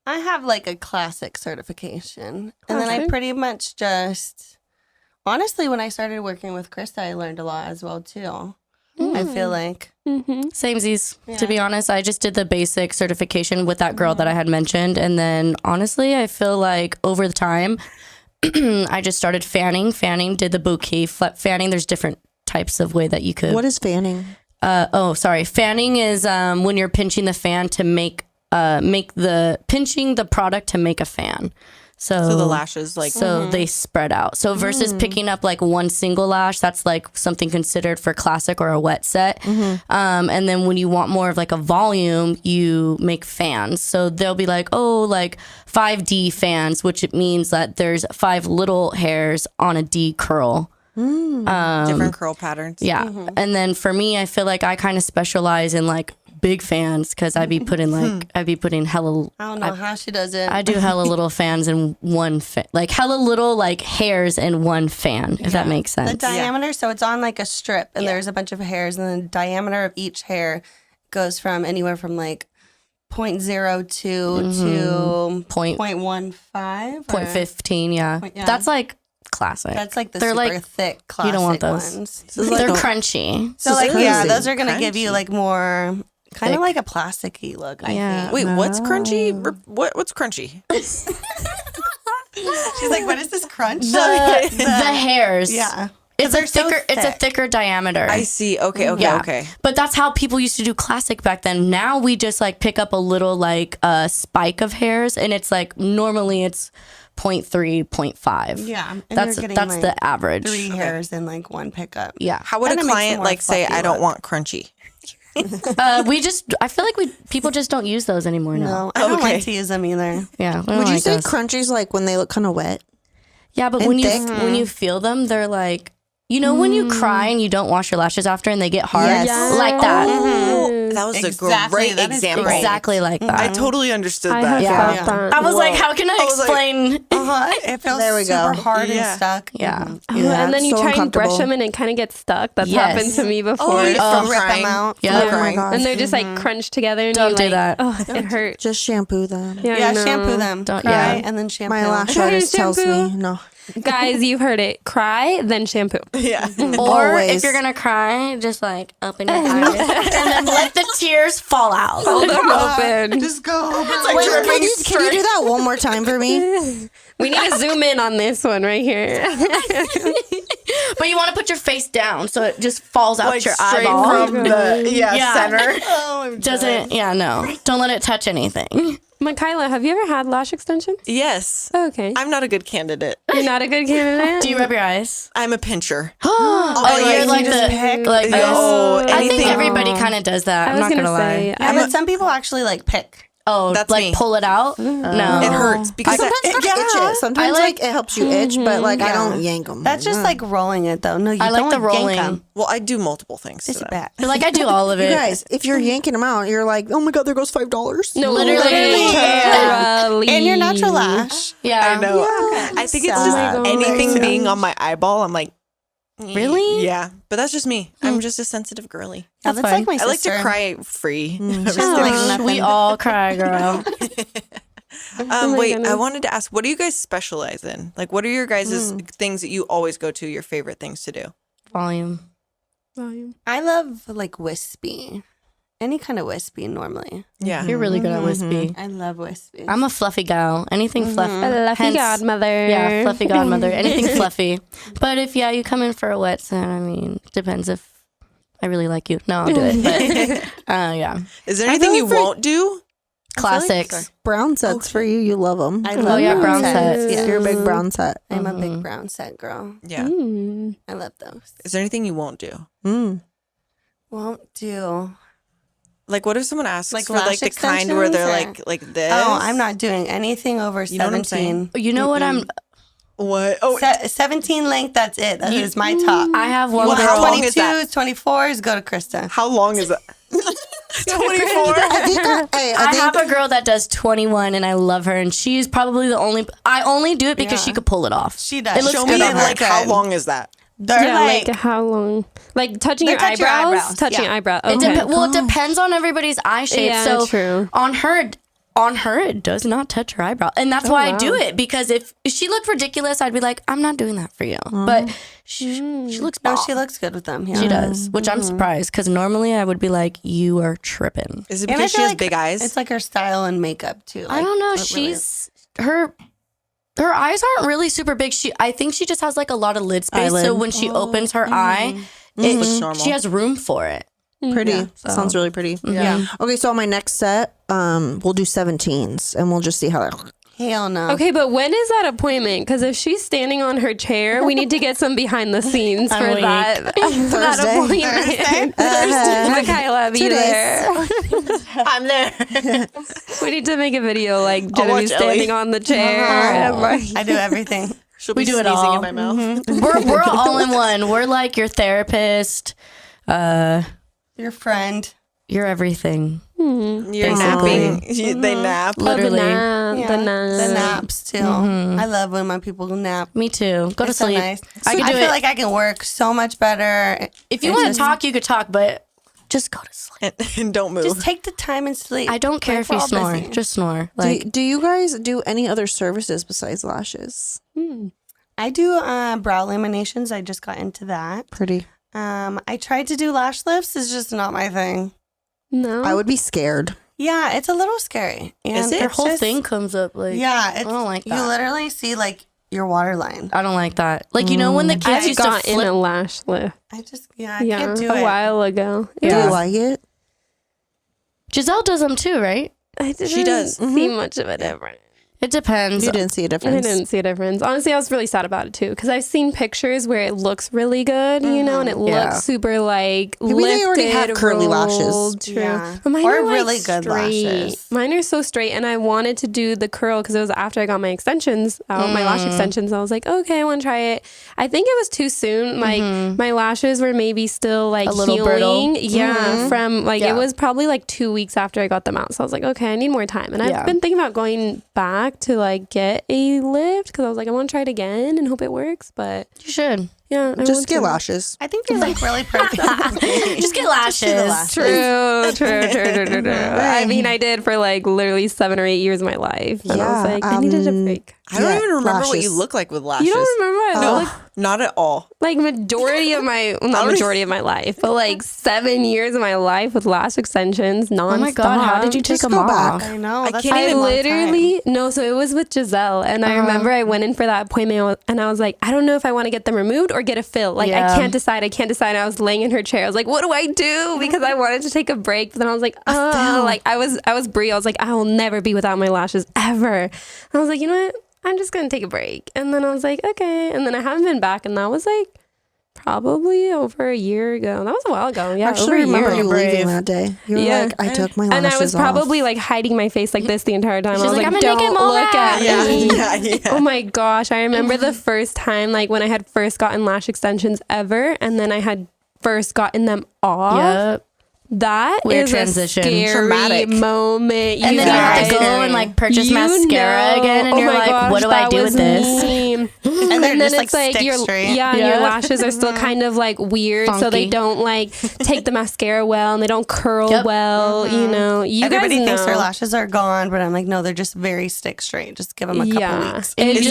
Speaker 5: I have like a classic certification. And then I
Speaker 4: Classic?
Speaker 5: pretty much just, honestly, when I started working with Krista, I learned a lot as well too. I feel like.
Speaker 6: Samesies. To be honest, I just did the basic certification with that girl that I had mentioned. And then honestly, I feel like over the time, I just started fanning. Fanning, did the bouquet fanning. There's different types of way that you could.
Speaker 2: what is fanning?
Speaker 6: Fanning is when you're pinching the fan to make pinching the product to make a fan.
Speaker 3: So the lashes, like,
Speaker 6: So they spread out. So versus picking up like one single lash, that's like something considered for classic or a wet set. And then when you want more of like a volume, you make fans. So they'll be like, oh, like 5D fans, which it means that there's 5 little hairs on a D curl.
Speaker 3: different curl patterns.
Speaker 6: Yeah. And then for me, I feel like I kind of specialize in like big fans, because I'd be putting hella.
Speaker 5: I don't know how she does it.
Speaker 6: I do hella little fans in one like hella little like hairs in one fan, if that makes sense.
Speaker 5: The diameter, so it's on like a strip, and there's a bunch of hairs, and the diameter of each hair goes from anywhere from like 0.02 to
Speaker 6: Point-
Speaker 5: 0.15. or-
Speaker 6: 0.15, yeah.
Speaker 5: yeah.
Speaker 6: That's like classic.
Speaker 5: That's like the
Speaker 6: They're
Speaker 5: super
Speaker 6: like,
Speaker 5: thick classic
Speaker 6: you don't want those.
Speaker 5: ones.
Speaker 6: They're crunchy.
Speaker 5: So like, yeah,
Speaker 2: crazy.
Speaker 5: those are going to give you like more, kind
Speaker 6: Thick.
Speaker 5: of like a plasticky look, I think.
Speaker 3: Wait, what's crunchy? What's crunchy?
Speaker 5: She's like, what is this crunch?
Speaker 6: The hairs.
Speaker 5: Yeah.
Speaker 6: It's
Speaker 5: They're
Speaker 6: a
Speaker 5: so
Speaker 6: thicker. It's a
Speaker 5: thick.
Speaker 6: thicker diameter.
Speaker 3: I see. Okay.
Speaker 6: Yeah.
Speaker 3: Okay.
Speaker 6: But that's how people used to do classic back then. Now we just like pick up a little like spike of hairs, and it's like normally it's 0.3, 0.5.
Speaker 5: Yeah. And
Speaker 6: That's
Speaker 5: you're getting,
Speaker 6: that's
Speaker 5: like,
Speaker 6: the average.
Speaker 5: 3 hairs in like one pickup.
Speaker 6: Yeah.
Speaker 3: How would
Speaker 5: Then
Speaker 3: a
Speaker 5: it makes a
Speaker 3: client
Speaker 5: more
Speaker 3: like say,
Speaker 5: fluffy
Speaker 3: I don't
Speaker 5: look.
Speaker 3: want crunchy?
Speaker 6: I feel like people just don't use those anymore now.
Speaker 5: No, I don't like to use them either.
Speaker 6: Yeah.
Speaker 2: Would you say crunchies like when they look kind of wet?
Speaker 6: Yeah, but
Speaker 2: and
Speaker 6: when
Speaker 2: thick?
Speaker 6: when you feel them, they're like, you know, when you cry and you don't wash your lashes after and they get hard,
Speaker 2: Yes.
Speaker 6: like that.
Speaker 3: That was
Speaker 5: Exactly,
Speaker 3: a great
Speaker 5: that is
Speaker 3: example.
Speaker 5: great.
Speaker 6: Exactly like that.
Speaker 3: I totally understood
Speaker 4: I
Speaker 3: that.
Speaker 4: have
Speaker 2: Yeah.
Speaker 4: felt that.
Speaker 6: I was like, how can I
Speaker 3: was like,
Speaker 6: explain?
Speaker 5: It feels
Speaker 2: There we go.
Speaker 5: super hard
Speaker 3: Yeah.
Speaker 5: and stuck.
Speaker 6: Yeah.
Speaker 4: And then you
Speaker 2: so
Speaker 4: try and brush
Speaker 2: uncomfortable.
Speaker 4: them and it kind of gets stuck. That's
Speaker 6: Yes.
Speaker 4: happened to me before.
Speaker 5: You have to rip
Speaker 3: crying.
Speaker 5: them out.
Speaker 6: Yeah.
Speaker 2: Oh my gosh.
Speaker 4: And they're just like crunched together. And
Speaker 6: Don't
Speaker 4: you,
Speaker 6: do
Speaker 4: like,
Speaker 6: that.
Speaker 4: Oh, it hurts.
Speaker 2: Just shampoo them.
Speaker 4: I
Speaker 5: Yeah,
Speaker 4: know.
Speaker 5: shampoo them.
Speaker 6: Don't-
Speaker 5: Cry
Speaker 6: yeah.
Speaker 5: and then shampoo.
Speaker 2: My lash
Speaker 4: Cry and
Speaker 2: artist tells
Speaker 4: shampoo.
Speaker 2: me no.
Speaker 4: Guys, you've heard it. Cry, then shampoo.
Speaker 3: Yeah.
Speaker 6: Or
Speaker 2: Always.
Speaker 6: if you're gonna cry, just like open your eyes and then let the tears fall out.
Speaker 4: Hold them open.
Speaker 5: Just go.
Speaker 2: Wait, can you do that one more time for me?
Speaker 4: We need to zoom in on this one right here.
Speaker 6: But you want to put your face down so it just falls out
Speaker 3: Like
Speaker 6: your
Speaker 3: straight
Speaker 6: eyeball.
Speaker 3: from the
Speaker 6: Yeah.
Speaker 3: center.
Speaker 6: Doesn't, yeah, no. Don't let it touch anything.
Speaker 4: Michaela, have you ever had lash extensions?
Speaker 3: Yes.
Speaker 4: Oh, okay.
Speaker 3: I'm not a good candidate.
Speaker 4: You're not a good candidate?
Speaker 6: Do you rub your eyes?
Speaker 3: I'm a pincher.
Speaker 6: Oh, you're like the, like this.
Speaker 3: Oh,
Speaker 6: I think
Speaker 3: anything.
Speaker 6: everybody kind of does that.
Speaker 4: I
Speaker 6: I'm
Speaker 4: was
Speaker 6: not
Speaker 4: going
Speaker 6: gonna
Speaker 4: to
Speaker 6: lie.
Speaker 4: say.
Speaker 5: Yeah, but some people actually like pick.
Speaker 6: Oh,
Speaker 3: That's
Speaker 6: like
Speaker 3: me.
Speaker 6: pull it out? No.
Speaker 3: It hurts because
Speaker 2: Sometimes it itches. Sometimes like it helps you itch, but like I don't yank them.
Speaker 5: That's just like rolling it though. No, you
Speaker 6: I
Speaker 5: don't
Speaker 6: like the
Speaker 5: yank
Speaker 6: rolling.
Speaker 5: 'em.
Speaker 3: well, I do multiple things.
Speaker 5: It's
Speaker 3: to that.
Speaker 5: bad.
Speaker 6: But, like I do all of it.
Speaker 2: You guys, if you're yanking them out, you're like, oh my god, there goes $5.
Speaker 4: No,
Speaker 6: Literally.
Speaker 4: literally.
Speaker 5: And your natural lash.
Speaker 6: Yeah.
Speaker 3: I know. I think it's
Speaker 2: Sad.
Speaker 3: just
Speaker 2: Oh my
Speaker 3: anything
Speaker 2: God.
Speaker 3: being on my eyeball. I'm like,
Speaker 6: Really?
Speaker 3: Yeah, but that's just me. I'm just a sensitive girly.
Speaker 5: Yeah,
Speaker 6: That's
Speaker 5: that's like my
Speaker 3: I like
Speaker 5: sister.
Speaker 3: to cry free.
Speaker 5: Just like nothing.
Speaker 6: We all cry, girl.
Speaker 4: my
Speaker 3: Wait,
Speaker 4: goodness.
Speaker 3: I wanted to ask, what do you guys specialize in? Like, what are your guys' things that you always go to? Your favorite things to do?
Speaker 6: Volume.
Speaker 5: I love like wispy. Any kind of wispy normally.
Speaker 3: Yeah.
Speaker 6: You're really good at wispy.
Speaker 5: I love wispy.
Speaker 6: I'm a fluffy gal. Anything fluffy.
Speaker 4: A fluffy godmother.
Speaker 6: Yeah, fluffy godmother. Anything fluffy. But if you come in for a wet set, I mean, depends if I really like you. No, I'll do it. But yeah,
Speaker 3: Is there anything you won't do?
Speaker 6: classics.
Speaker 2: Brown sets for you. You love them.
Speaker 5: I love
Speaker 6: yeah, brown sets.
Speaker 5: Yeah.
Speaker 2: You're a big brown set.
Speaker 5: I'm a big brown set girl.
Speaker 3: Yeah.
Speaker 5: I love those.
Speaker 3: Is there anything you won't do?
Speaker 5: Won't do.
Speaker 3: Like, what if someone asks
Speaker 5: Like
Speaker 3: for like
Speaker 5: lash
Speaker 3: the kind where they're
Speaker 5: extensions
Speaker 3: like this?
Speaker 5: Oh, I'm not doing anything over
Speaker 3: You know what I'm
Speaker 5: 17.
Speaker 6: You know what I'm?
Speaker 3: What? Oh,
Speaker 5: 17 length, that's it. That is my top.
Speaker 6: I have one
Speaker 3: Well,
Speaker 6: girl.
Speaker 3: how long is that?
Speaker 5: 22s, 24s, go to Krista.
Speaker 3: how long is that? 24.
Speaker 6: I have a girl that does 21, and I love her, and she's probably the only. I only do it because she could pull it off.
Speaker 5: She does.
Speaker 6: It looks
Speaker 3: Show
Speaker 6: good
Speaker 3: me
Speaker 6: on her.
Speaker 3: like how long is that?
Speaker 5: They're
Speaker 4: Yeah,
Speaker 5: like,
Speaker 4: like how long? Like touching
Speaker 5: They
Speaker 4: your
Speaker 5: touch your
Speaker 4: eyebrows?
Speaker 5: eyebrows,
Speaker 4: Touching
Speaker 5: yeah.
Speaker 4: eyebrow.
Speaker 6: It
Speaker 4: Okay.
Speaker 6: well, it depends on everybody's eye shape.
Speaker 4: Yeah,
Speaker 6: so
Speaker 4: true.
Speaker 6: on her, it does not touch her eyebrow, and that's why I do it. Because if she looked ridiculous, I'd be like, I'm not doing that for you. But she looks.
Speaker 5: no,
Speaker 6: bomb.
Speaker 5: she looks good with them. Yeah.
Speaker 6: She does, which I'm surprised because normally I would be like, you are tripping.
Speaker 3: Is it
Speaker 5: And I
Speaker 3: because she
Speaker 5: feel
Speaker 3: has
Speaker 5: like
Speaker 3: big eyes?
Speaker 5: It's like her style and makeup too.
Speaker 6: I don't know.
Speaker 5: Like, really-
Speaker 6: She's her eyes aren't really super big. I think she just has like a lot of lid space.
Speaker 2: Eyelid.
Speaker 6: So when she opens her eye,
Speaker 3: Looks normal.
Speaker 6: she has room for it.
Speaker 2: Pretty. Sounds really pretty. Yeah. Okay, so on my next set, we'll do 17s and we'll just see how that.
Speaker 5: Hell no.
Speaker 4: Okay, but when is that appointment? Because if she's standing on her chair, we need to get some behind the scenes for
Speaker 6: weak.
Speaker 4: that, for that
Speaker 2: Thursday.
Speaker 4: appointment. Michaela, be
Speaker 2: 2 days.
Speaker 4: there.
Speaker 3: I'm there.
Speaker 4: We need to make a video like
Speaker 3: watch
Speaker 4: Genevieve standing
Speaker 3: Ellie.
Speaker 4: on the chair. And like,
Speaker 5: I do everything.
Speaker 3: She'll be
Speaker 6: do it
Speaker 3: sneezing
Speaker 6: all.
Speaker 3: in my mouth.
Speaker 6: We're all in one. We're like your therapist.
Speaker 5: Your friend.
Speaker 6: You're everything.
Speaker 3: You're napping. They nap.
Speaker 6: Literally.
Speaker 5: Yeah.
Speaker 4: the
Speaker 5: The naps too. I love when my people nap.
Speaker 6: Me too. Go to
Speaker 5: It's so
Speaker 6: sleep.
Speaker 5: nice.
Speaker 6: I could do
Speaker 5: feel
Speaker 6: it.
Speaker 5: like I can work so much better.
Speaker 6: If you want to talk, you could talk, but just go to sleep.
Speaker 3: And don't move.
Speaker 5: Just take the time and sleep.
Speaker 6: I don't care
Speaker 5: Like,
Speaker 6: if
Speaker 5: we're
Speaker 6: you
Speaker 5: all
Speaker 6: snore.
Speaker 5: busy.
Speaker 6: Just snore. Like
Speaker 2: Do you guys do any other services besides lashes?
Speaker 5: I do brow laminations. I just got into that.
Speaker 2: Pretty.
Speaker 5: I tried to do lash lifts. It's just not my thing.
Speaker 4: No.
Speaker 2: I would be scared.
Speaker 5: Yeah, it's a little scary. And
Speaker 3: Is it?
Speaker 6: their
Speaker 5: it's
Speaker 6: whole
Speaker 5: just-
Speaker 6: thing comes up. Like
Speaker 5: Yeah, it's,
Speaker 6: I don't like
Speaker 5: You
Speaker 6: that.
Speaker 5: literally see like your waterline.
Speaker 6: I don't like that. Like you know when the kids
Speaker 4: I
Speaker 6: used to
Speaker 4: got in a
Speaker 6: flip.
Speaker 4: lash lift.
Speaker 5: I can't do
Speaker 4: a
Speaker 5: it.
Speaker 4: while ago.
Speaker 2: Do
Speaker 6: Yeah.
Speaker 2: you like it?
Speaker 6: Giselle does them too, right?
Speaker 4: I didn't
Speaker 3: She does.
Speaker 4: see much of a difference.
Speaker 6: It depends.
Speaker 2: You didn't see a
Speaker 4: I
Speaker 2: difference.
Speaker 4: didn't see a difference. Honestly, I was really sad about it too because I've seen pictures where it looks really good, you know, and it looks super like
Speaker 2: Maybe
Speaker 4: lifted,
Speaker 2: they already have curly lashes.
Speaker 4: rolled. True.
Speaker 5: Yeah.
Speaker 4: But mine
Speaker 5: Or
Speaker 4: are, like,
Speaker 5: really good
Speaker 4: straight.
Speaker 5: lashes.
Speaker 4: Mine are so straight, and I wanted to do the curl because it was after I got my extensions out, my lash extensions. I was like, okay, I want to try it. I think it was too soon. Like my lashes were maybe still like
Speaker 6: A little
Speaker 4: healing.
Speaker 6: brittle.
Speaker 4: Yeah, from like
Speaker 6: Yeah.
Speaker 4: it was probably like 2 weeks after I got them out. So I was like, okay, I need more time. And
Speaker 6: Yeah.
Speaker 4: I've been thinking about going back to like get a lift because I was like, I want to try it again and hope it works. But
Speaker 6: You should.
Speaker 4: yeah, I
Speaker 2: Just
Speaker 4: want
Speaker 2: get
Speaker 4: to.
Speaker 2: lashes.
Speaker 5: I think they're like really pretty.
Speaker 6: Just get lashes.
Speaker 4: True. I mean, I did for like literally 7 or 8 years of my life. And I was
Speaker 2: Yeah,
Speaker 4: like, I needed a break.
Speaker 3: I don't
Speaker 2: Yeah,
Speaker 3: even remember what
Speaker 2: lashes.
Speaker 3: you look like with lashes.
Speaker 4: You don't remember what I
Speaker 3: No,
Speaker 4: look
Speaker 3: not at all.
Speaker 4: like majority of my, well, not majority of my life, but like 7 years of my life with lash extensions nonstop.
Speaker 6: Oh my God, how did you take
Speaker 2: Just
Speaker 6: them
Speaker 2: go
Speaker 6: off?
Speaker 2: back.
Speaker 5: I know.
Speaker 3: I
Speaker 5: That's
Speaker 3: can't
Speaker 5: a
Speaker 4: I
Speaker 3: even-
Speaker 5: long time.
Speaker 4: literally no, so it was with Giselle, and I remember I went in for that appointment, and I was like, I don't know if I want to get them removed or get a fill. Like
Speaker 6: Yeah.
Speaker 4: I can't decide. I was laying in her chair. I was like, what do I do? Because I wanted to take a break, but then I was like, oh, like I was Brie. I was like, I will never be without my lashes ever. And I was like, you know what? I'm just gonna take a break. And then I was like, okay. And then I haven't been back, and that was like probably over a year ago. That was a while ago. Yeah,
Speaker 2: I
Speaker 4: over
Speaker 2: actually
Speaker 4: a
Speaker 2: remember
Speaker 4: year.
Speaker 2: you leaving that day. You were
Speaker 4: Yeah.
Speaker 2: like, I took my lashes
Speaker 4: And I was
Speaker 2: off.
Speaker 4: probably like hiding my face like this the entire time. I was
Speaker 6: like,
Speaker 4: like,
Speaker 6: "I'm gonna make
Speaker 4: don't
Speaker 6: him all
Speaker 4: look
Speaker 6: that."
Speaker 4: at me.
Speaker 3: Yeah.
Speaker 4: Oh my gosh. I remember the first time, like when I had first gotten lash extensions ever, and then I had first gotten them off.
Speaker 6: Yep.
Speaker 4: That
Speaker 6: Weird
Speaker 4: is
Speaker 6: transition.
Speaker 4: a scary
Speaker 3: Traumatic.
Speaker 4: moment.
Speaker 6: And
Speaker 4: you
Speaker 6: then you have
Speaker 4: guys.
Speaker 6: to go and like purchase
Speaker 4: You
Speaker 6: mascara
Speaker 4: know.
Speaker 6: again, and
Speaker 4: Oh
Speaker 6: you're
Speaker 4: my
Speaker 6: like,
Speaker 4: gosh,
Speaker 6: what do I
Speaker 4: that
Speaker 6: do
Speaker 4: was
Speaker 6: with this?
Speaker 4: me.
Speaker 5: And
Speaker 4: And
Speaker 5: they're
Speaker 4: then
Speaker 5: just
Speaker 4: it's like
Speaker 5: stick
Speaker 4: your
Speaker 5: straight.
Speaker 4: yeah,
Speaker 6: Yeah.
Speaker 4: your lashes are still kind of like weird, so they
Speaker 6: Funky.
Speaker 4: don't like take the mascara well, and they don't curl
Speaker 6: Yep.
Speaker 4: well. You know, you
Speaker 5: Everybody
Speaker 4: guys
Speaker 5: thinks
Speaker 4: know.
Speaker 5: their lashes are gone, but I'm like, no, they're just very stick straight. Just give them a couple
Speaker 4: Yeah.
Speaker 5: weeks.
Speaker 6: And
Speaker 4: If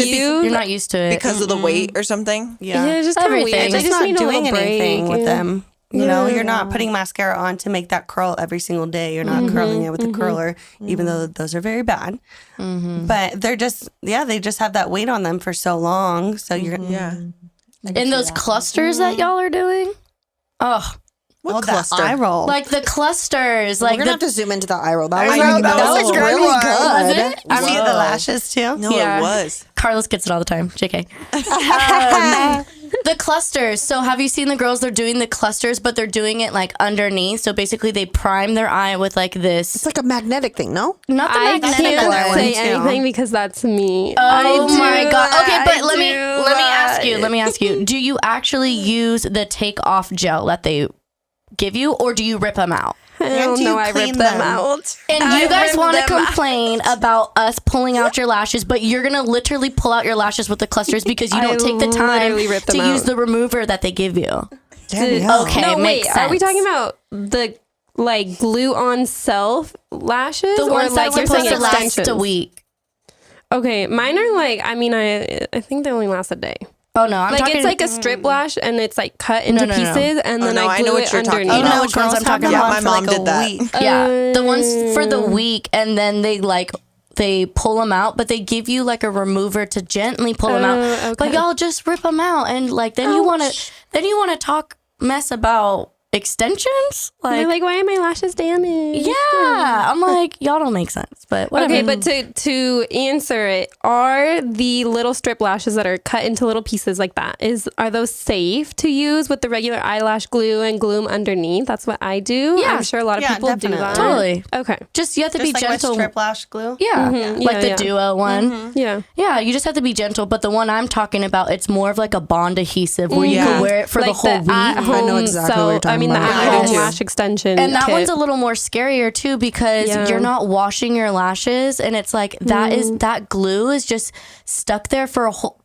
Speaker 6: you're not used to it.
Speaker 3: Because of the weight or something.
Speaker 4: Yeah,
Speaker 5: Yeah.
Speaker 4: it's just kind of
Speaker 6: Everything.
Speaker 4: weird. They
Speaker 5: It's
Speaker 4: just
Speaker 5: not
Speaker 4: need a
Speaker 5: doing
Speaker 4: little
Speaker 5: anything
Speaker 4: break.
Speaker 5: with
Speaker 4: Yeah.
Speaker 5: them. You know, you're not putting mascara on to make that curl every single day. You're not curling it with a curler, even though those are very bad. But they're just, they just have that weight on them for so long. So you're,
Speaker 3: Yeah.
Speaker 6: And those clusters that y'all are doing. Oh,
Speaker 5: well, that
Speaker 3: cluster?
Speaker 5: eye roll.
Speaker 6: like the clusters,
Speaker 2: We're
Speaker 6: like
Speaker 2: gonna have
Speaker 6: the
Speaker 2: to zoom into the eye roll. That
Speaker 5: I
Speaker 2: was,
Speaker 5: know,
Speaker 2: like,
Speaker 5: that
Speaker 2: that
Speaker 5: was
Speaker 2: was
Speaker 5: a good
Speaker 2: really
Speaker 5: one.
Speaker 2: good.
Speaker 6: Was it?
Speaker 5: I see the lashes too.
Speaker 3: No,
Speaker 6: Yeah.
Speaker 3: it was.
Speaker 6: Carlos gets it all the time. JK. The clusters. So have you seen the girls? They're doing the clusters, but they're doing it like underneath. So basically, they prime their eye with like this.
Speaker 2: It's like a magnetic thing, no?
Speaker 6: Not the
Speaker 4: I
Speaker 6: magnetic
Speaker 4: can't
Speaker 6: one.
Speaker 4: say
Speaker 5: too.
Speaker 4: anything because that's me.
Speaker 6: Oh my god. Okay, but
Speaker 4: I
Speaker 6: let me
Speaker 4: do
Speaker 6: ask you.
Speaker 4: that.
Speaker 6: Let me ask you. Do you actually use the take off gel that they give you, or do you rip them out?
Speaker 4: I don't
Speaker 5: you
Speaker 4: know. I
Speaker 5: clean
Speaker 4: ripped them
Speaker 5: them?
Speaker 4: out.
Speaker 6: And
Speaker 4: I
Speaker 6: you guys
Speaker 4: ripped
Speaker 6: want to
Speaker 4: them out.
Speaker 6: complain about us pulling out your lashes, but you're gonna literally pull out your lashes with the clusters because you don't
Speaker 4: I
Speaker 6: take the time
Speaker 4: literally ripped
Speaker 6: to
Speaker 4: them
Speaker 6: use
Speaker 4: out.
Speaker 6: the remover that they give you.
Speaker 2: Danielle.
Speaker 6: Okay,
Speaker 4: No,
Speaker 6: makes
Speaker 4: wait. Are we
Speaker 6: sense.
Speaker 4: talking about the like glue on self lashes,
Speaker 6: The
Speaker 4: or
Speaker 6: ones
Speaker 4: like
Speaker 6: that
Speaker 4: you're
Speaker 6: supposed
Speaker 4: saying
Speaker 6: to last
Speaker 4: extensions?
Speaker 6: a week.
Speaker 4: Okay, mine are like. I mean, I think they only last a day.
Speaker 6: Oh no, I'm
Speaker 4: Like
Speaker 6: talking
Speaker 4: it's like a strip lash, and it's like cut into
Speaker 6: no.
Speaker 4: pieces, and
Speaker 3: Oh,
Speaker 4: then
Speaker 3: no,
Speaker 4: I
Speaker 3: I know
Speaker 4: glue
Speaker 3: what
Speaker 4: it
Speaker 3: you're talking
Speaker 4: underneath.
Speaker 6: You know
Speaker 3: about.
Speaker 6: which ones I'm talking
Speaker 3: Yeah,
Speaker 6: about?
Speaker 3: my mom did that.
Speaker 6: Yeah, the ones for the week, and then they pull them out, but they give you like a remover to gently pull them out.
Speaker 4: okay.
Speaker 6: But y'all just rip them out, and like then you want to talk mess about extensions.
Speaker 4: And they're like, why are my lashes damaged?
Speaker 6: Yeah, I'm like, y'all don't make sense, but whatever.
Speaker 4: Okay, but to answer it, are the little strip lashes that are cut into little pieces like that, are those safe to use with the regular eyelash glue and glue them underneath? That's what I do.
Speaker 6: Yeah.
Speaker 4: I'm sure a lot of
Speaker 5: Yeah,
Speaker 4: people
Speaker 5: definitely.
Speaker 4: do that.
Speaker 6: Totally.
Speaker 4: Okay.
Speaker 6: Just you have to
Speaker 5: Just
Speaker 6: be
Speaker 5: like
Speaker 6: gentle.
Speaker 5: with strip lash glue.
Speaker 6: Yeah,
Speaker 4: Mhm.
Speaker 6: like
Speaker 4: Yeah,
Speaker 6: the
Speaker 4: yeah.
Speaker 6: duo one.
Speaker 4: Yeah.
Speaker 6: Yeah, you just have to be gentle. But the one I'm talking about, it's more of like a bond adhesive where you
Speaker 3: Yeah.
Speaker 6: can wear it for the
Speaker 4: Like
Speaker 6: whole week.
Speaker 4: at-home
Speaker 2: I know exactly what you're talking
Speaker 4: I mean,
Speaker 2: about.
Speaker 4: the
Speaker 2: Yeah,
Speaker 3: I do
Speaker 4: at-home
Speaker 3: too.
Speaker 4: lash extension.
Speaker 6: And that
Speaker 4: kit.
Speaker 6: one's a little more scarier too because
Speaker 4: Yeah.
Speaker 6: you're not washing your lashes, and it's like that glue is just stuck there for a whole.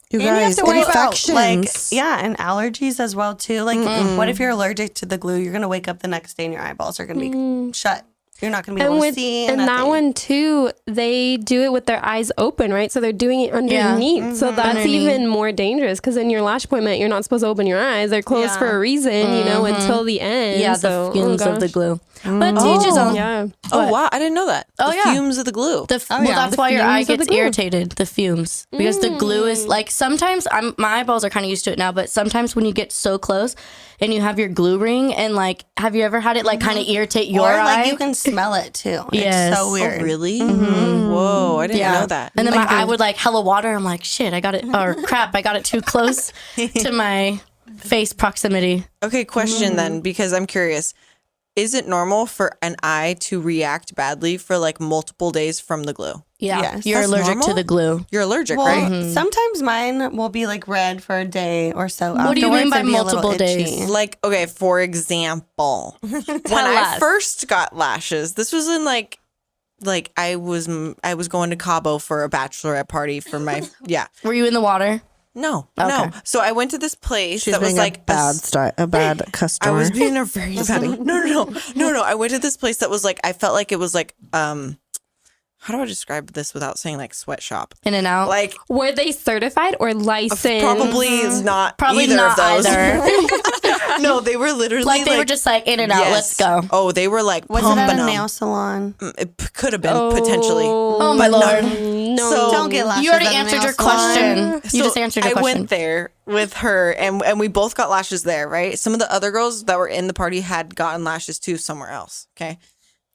Speaker 2: You
Speaker 5: And you have
Speaker 2: guys,
Speaker 5: to worry about
Speaker 2: infections.
Speaker 5: and allergies as well too. Like, what if you're allergic to the glue? You're gonna wake up the next day and your eyeballs are gonna be shut. You're not gonna be able to see.
Speaker 4: and that
Speaker 5: nothing.
Speaker 4: one too, they do it with their eyes open, right? So they're doing it underneath. So that's
Speaker 6: Underneath.
Speaker 4: even more dangerous because in your lash appointment, you're not supposed to open your eyes. They're closed
Speaker 5: Yeah.
Speaker 4: for a reason, you know, until the end.
Speaker 6: Yeah,
Speaker 4: so,
Speaker 6: the fumes of the glue. But to each his own.
Speaker 4: Yeah.
Speaker 3: Oh wow, I didn't know that.
Speaker 6: Oh,
Speaker 3: the
Speaker 6: yeah.
Speaker 3: fumes of the glue.
Speaker 6: That's why your eye
Speaker 4: fumes of the
Speaker 6: gets
Speaker 4: glue.
Speaker 6: irritated. The fumes, because the glue is like sometimes my eyeballs are kind of used to it now, but sometimes when you get so close and you have your glue ring and like, have you ever had it like kind of irritate your
Speaker 5: Or
Speaker 6: eye?
Speaker 5: like you can smell it too.
Speaker 6: Yes.
Speaker 5: It's so weird.
Speaker 3: Oh, really? Whoa, I didn't know that.
Speaker 6: And then my eye would like hella water. I'm like, shit, I got it, or crap, I got it too close to my face proximity.
Speaker 3: Okay, question then, because I'm curious. Is it normal for an eye to react badly for like multiple days from the glue?
Speaker 6: Yeah,
Speaker 5: Yes.
Speaker 6: you're
Speaker 3: That's
Speaker 6: allergic
Speaker 3: normal?
Speaker 6: to the glue.
Speaker 3: You're allergic,
Speaker 5: Well,
Speaker 3: right?
Speaker 5: sometimes mine will be like red for a day or so.
Speaker 6: What do you mean
Speaker 5: Afterwards,
Speaker 6: by
Speaker 5: it'd be a little
Speaker 6: multiple
Speaker 5: itchy.
Speaker 6: days?
Speaker 3: Like, okay, for example, when I
Speaker 6: us.
Speaker 3: first got lashes, this was in like I was going to Cabo for a bachelorette party for my
Speaker 6: Were you in the water?
Speaker 3: No.
Speaker 6: Okay.
Speaker 3: So I went to this place
Speaker 2: She's
Speaker 3: that was
Speaker 2: being
Speaker 3: like
Speaker 2: a bad
Speaker 3: I
Speaker 2: customer.
Speaker 3: was being a very bad. No. I went to this place that was like, I felt like it was like, how do I describe this without saying like sweatshop?
Speaker 6: In and out.
Speaker 3: Like
Speaker 4: Were they certified or licensed?
Speaker 3: probably is not
Speaker 6: Probably
Speaker 3: either
Speaker 6: not
Speaker 3: of those.
Speaker 6: either.
Speaker 3: No, they were literally
Speaker 6: Like they were just like in and out.
Speaker 3: yes.
Speaker 6: Let's go.
Speaker 3: Oh, they were like
Speaker 5: Was it
Speaker 3: pumping
Speaker 5: at a
Speaker 3: them.
Speaker 5: nail salon?
Speaker 3: It could have been potentially.
Speaker 6: Oh my lord.
Speaker 4: No.
Speaker 3: So
Speaker 5: Don't get lashes
Speaker 6: You already
Speaker 5: at a
Speaker 6: answered
Speaker 5: nail
Speaker 6: your
Speaker 5: salon.
Speaker 6: question. You just answered your
Speaker 3: I
Speaker 6: question.
Speaker 3: went there with her, and we both got lashes there, right? Some of the other girls that were in the party had gotten lashes too somewhere else. Okay,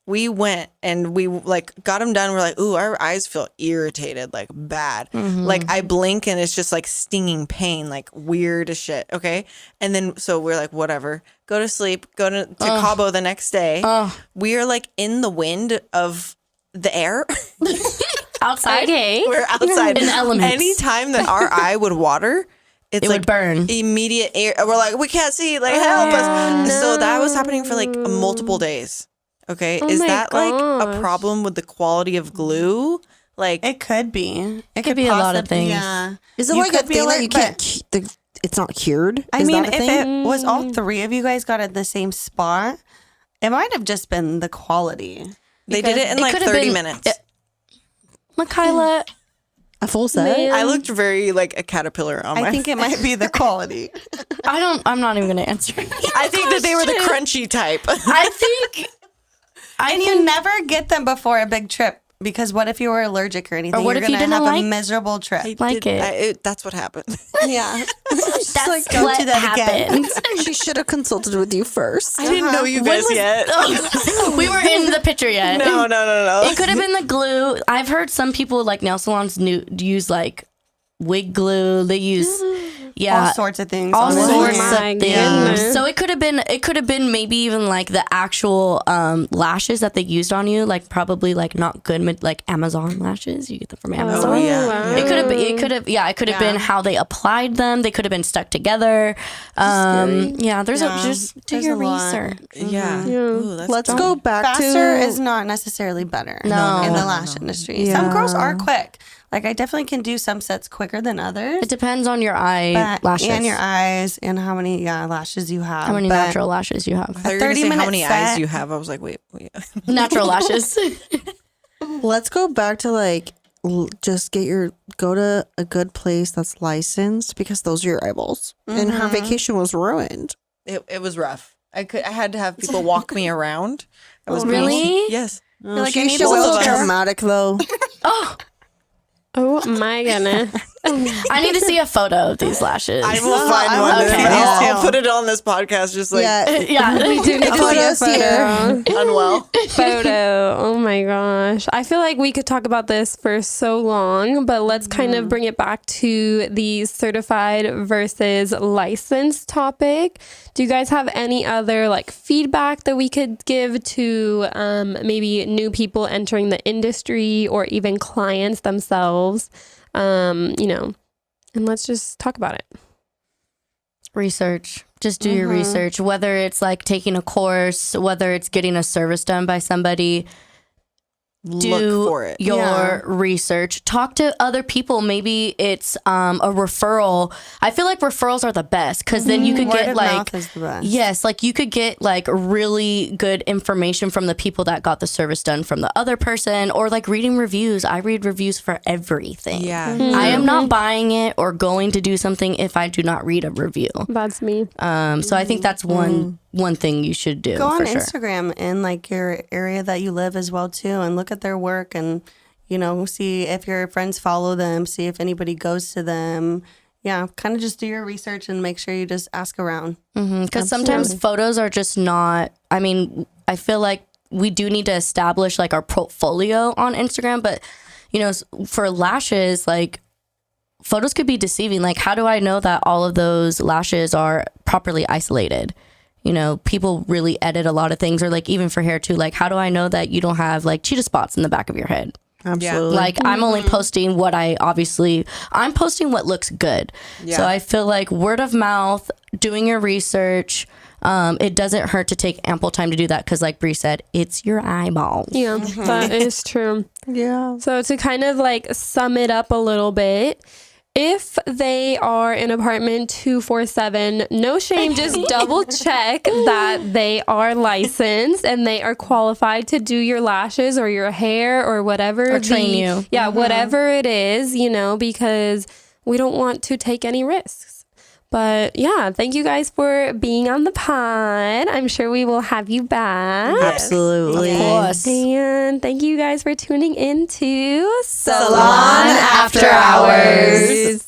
Speaker 3: we went and we like got them done. We're like, ooh, our eyes feel irritated, like bad. Like I blink and it's just like stinging pain, like weird as shit. Okay, and then so we're like, whatever, go to sleep, go to Cabo the next day. We are like in the wind of the air.
Speaker 6: Outside.
Speaker 4: Okay.
Speaker 3: We're outside
Speaker 6: In the elements.
Speaker 3: Anytime that our eye would water, it's
Speaker 6: It
Speaker 3: like
Speaker 6: would burn.
Speaker 3: immediate air. We're like, we can't see. Like, help us. So that was happening for like multiple days. Okay, is
Speaker 4: my
Speaker 3: that like a
Speaker 4: gosh.
Speaker 3: problem with the quality of glue? Like,
Speaker 5: It could be. It
Speaker 6: could be a lot of
Speaker 5: possibly-
Speaker 6: things.
Speaker 5: Yeah.
Speaker 2: Is it
Speaker 5: You
Speaker 2: like a
Speaker 5: could be
Speaker 2: thing that
Speaker 5: allergic,
Speaker 2: you can't? It's not cured.
Speaker 5: I
Speaker 2: Is
Speaker 5: mean,
Speaker 2: that a
Speaker 5: if
Speaker 2: thing?
Speaker 5: it was all three of you guys got it in the same spot, it might have just been the quality.
Speaker 3: they did it in
Speaker 6: it
Speaker 3: like
Speaker 6: could have
Speaker 3: 30
Speaker 6: been-
Speaker 3: minutes.
Speaker 6: Michaela,
Speaker 2: A full set.
Speaker 4: Man.
Speaker 3: I looked very like a caterpillar on my.
Speaker 5: I think it might be the quality.
Speaker 6: I'm not even going to answer.
Speaker 3: I think that they were the crunchy type.
Speaker 6: I think.
Speaker 5: And you never get them before a big trip because what if you were allergic or anything?
Speaker 6: Or what
Speaker 5: You're
Speaker 6: if you
Speaker 5: gonna
Speaker 6: didn't
Speaker 5: have
Speaker 6: like-
Speaker 5: a miserable trip.
Speaker 6: Like it.
Speaker 3: That's what happened.
Speaker 5: Yeah.
Speaker 6: That's
Speaker 5: don't
Speaker 6: what
Speaker 5: do that again.
Speaker 6: happened.
Speaker 2: She should have consulted with you first.
Speaker 3: I didn't know you guys yet.
Speaker 6: We were in the picture yet.
Speaker 3: No.
Speaker 6: It could have been the glue. I've heard some people like nail salons use like wig glue. They use
Speaker 5: All sorts of things.
Speaker 6: all
Speaker 5: on
Speaker 6: sorts
Speaker 5: one.
Speaker 6: of
Speaker 4: my
Speaker 6: things.
Speaker 4: goodness.
Speaker 6: So it could have been maybe even like the actual lashes that they used on you, like probably like not good, like Amazon lashes. You get them from Amazon.
Speaker 3: Oh, yeah.
Speaker 4: wow.
Speaker 6: It could have been how they applied them. They could have been stuck together. There's just do
Speaker 5: There's
Speaker 6: your
Speaker 5: a lot.
Speaker 6: research.
Speaker 3: Yeah. Ooh, that's
Speaker 2: Let's go back
Speaker 5: Faster
Speaker 2: to.
Speaker 5: is not necessarily better
Speaker 6: No.
Speaker 5: in the lash industry.
Speaker 2: Yeah.
Speaker 5: Some girls are quick. Like I definitely can do some sets quicker than others.
Speaker 6: It depends on your eye
Speaker 5: But-
Speaker 6: lashes
Speaker 5: and your eyes and how many lashes you have.
Speaker 6: how many
Speaker 5: But
Speaker 6: natural lashes you have.
Speaker 3: I thought you were gonna say
Speaker 5: 30-minute
Speaker 3: how many eyes
Speaker 5: set.
Speaker 3: you have. I was like, wait.
Speaker 6: Natural lashes.
Speaker 2: Let's go back to like just go to a good place that's licensed because those are your eyeballs. And her vacation was ruined.
Speaker 3: It was rough. I had to have people walk me around. I was
Speaker 6: Really?
Speaker 3: Yes.
Speaker 5: like, I
Speaker 2: She's
Speaker 5: need
Speaker 2: just a
Speaker 5: a
Speaker 2: little
Speaker 5: wheelchair.
Speaker 2: dramatic though.
Speaker 4: Oh my goodness.
Speaker 6: I need to see a photo of these lashes.
Speaker 3: I will find
Speaker 5: I
Speaker 3: one.
Speaker 5: wanna
Speaker 3: and
Speaker 5: see
Speaker 3: I'll,
Speaker 5: these
Speaker 3: I'll
Speaker 5: too.
Speaker 3: put it on this podcast. Just like
Speaker 6: yeah.
Speaker 4: We do need to see a
Speaker 2: Photos here.
Speaker 4: photo.
Speaker 3: unwell.
Speaker 4: Photo. Oh my gosh. I feel like we could talk about this for so long, but let's kind of bring it back to the certified versus licensed topic. Do you guys have any other like feedback that we could give to maybe new people entering the industry or even clients themselves? And let's just talk about it.
Speaker 6: Research. Just do your research. Whether it's like taking a course, whether it's getting a service done by somebody, do
Speaker 3: Look for it.
Speaker 6: your research. Talk to other people. Maybe it's a referral. I feel like referrals are the best because then you could
Speaker 5: Word
Speaker 6: get
Speaker 5: of
Speaker 6: like
Speaker 5: mouth is the best.
Speaker 6: yes, like you could get like really good information from the people that got the service done from the other person, or like reading reviews. I read reviews for everything.
Speaker 3: Yeah.
Speaker 6: I am not buying it or going to do something if I do not read a review.
Speaker 4: That's me.
Speaker 6: So I think that's one one thing you should do.
Speaker 5: Go on
Speaker 6: for sure.
Speaker 5: Instagram in like your area that you live as well too, and look at their work, and see if your friends follow them, see if anybody goes to them. Yeah, kind of just do your research and make sure you just ask around.
Speaker 6: Because sometimes photos are just not. I mean, I feel like we do need to establish like our portfolio on Instagram, but for lashes, like photos could be deceiving. Like, how do I know that all of those lashes are properly isolated? People really edit a lot of things, or like even for hair too. Like, how do I know that you don't have like cheetah spots in the back of your head?
Speaker 2: Absolutely.
Speaker 6: Like, I'm only posting I'm posting what looks good.
Speaker 3: Yeah.
Speaker 6: So I feel like word of mouth, doing your research, it doesn't hurt to take ample time to do that, because like Bree said, it's your eyeballs.
Speaker 4: Yeah, that is true.
Speaker 2: Yeah.
Speaker 4: So to kind of like sum it up a little bit, if they are in apartment 247, no shame, just double check that they are licensed and they are qualified to do your lashes or your hair or whatever.
Speaker 6: Or train you.
Speaker 4: Yeah, whatever it is, because we don't want to take any risks. But yeah, thank you guys for being on the pod. I'm sure we will have you back.
Speaker 2: Absolutely.
Speaker 6: Of course.
Speaker 4: And thank you guys for tuning in to
Speaker 2: Salon After Hours.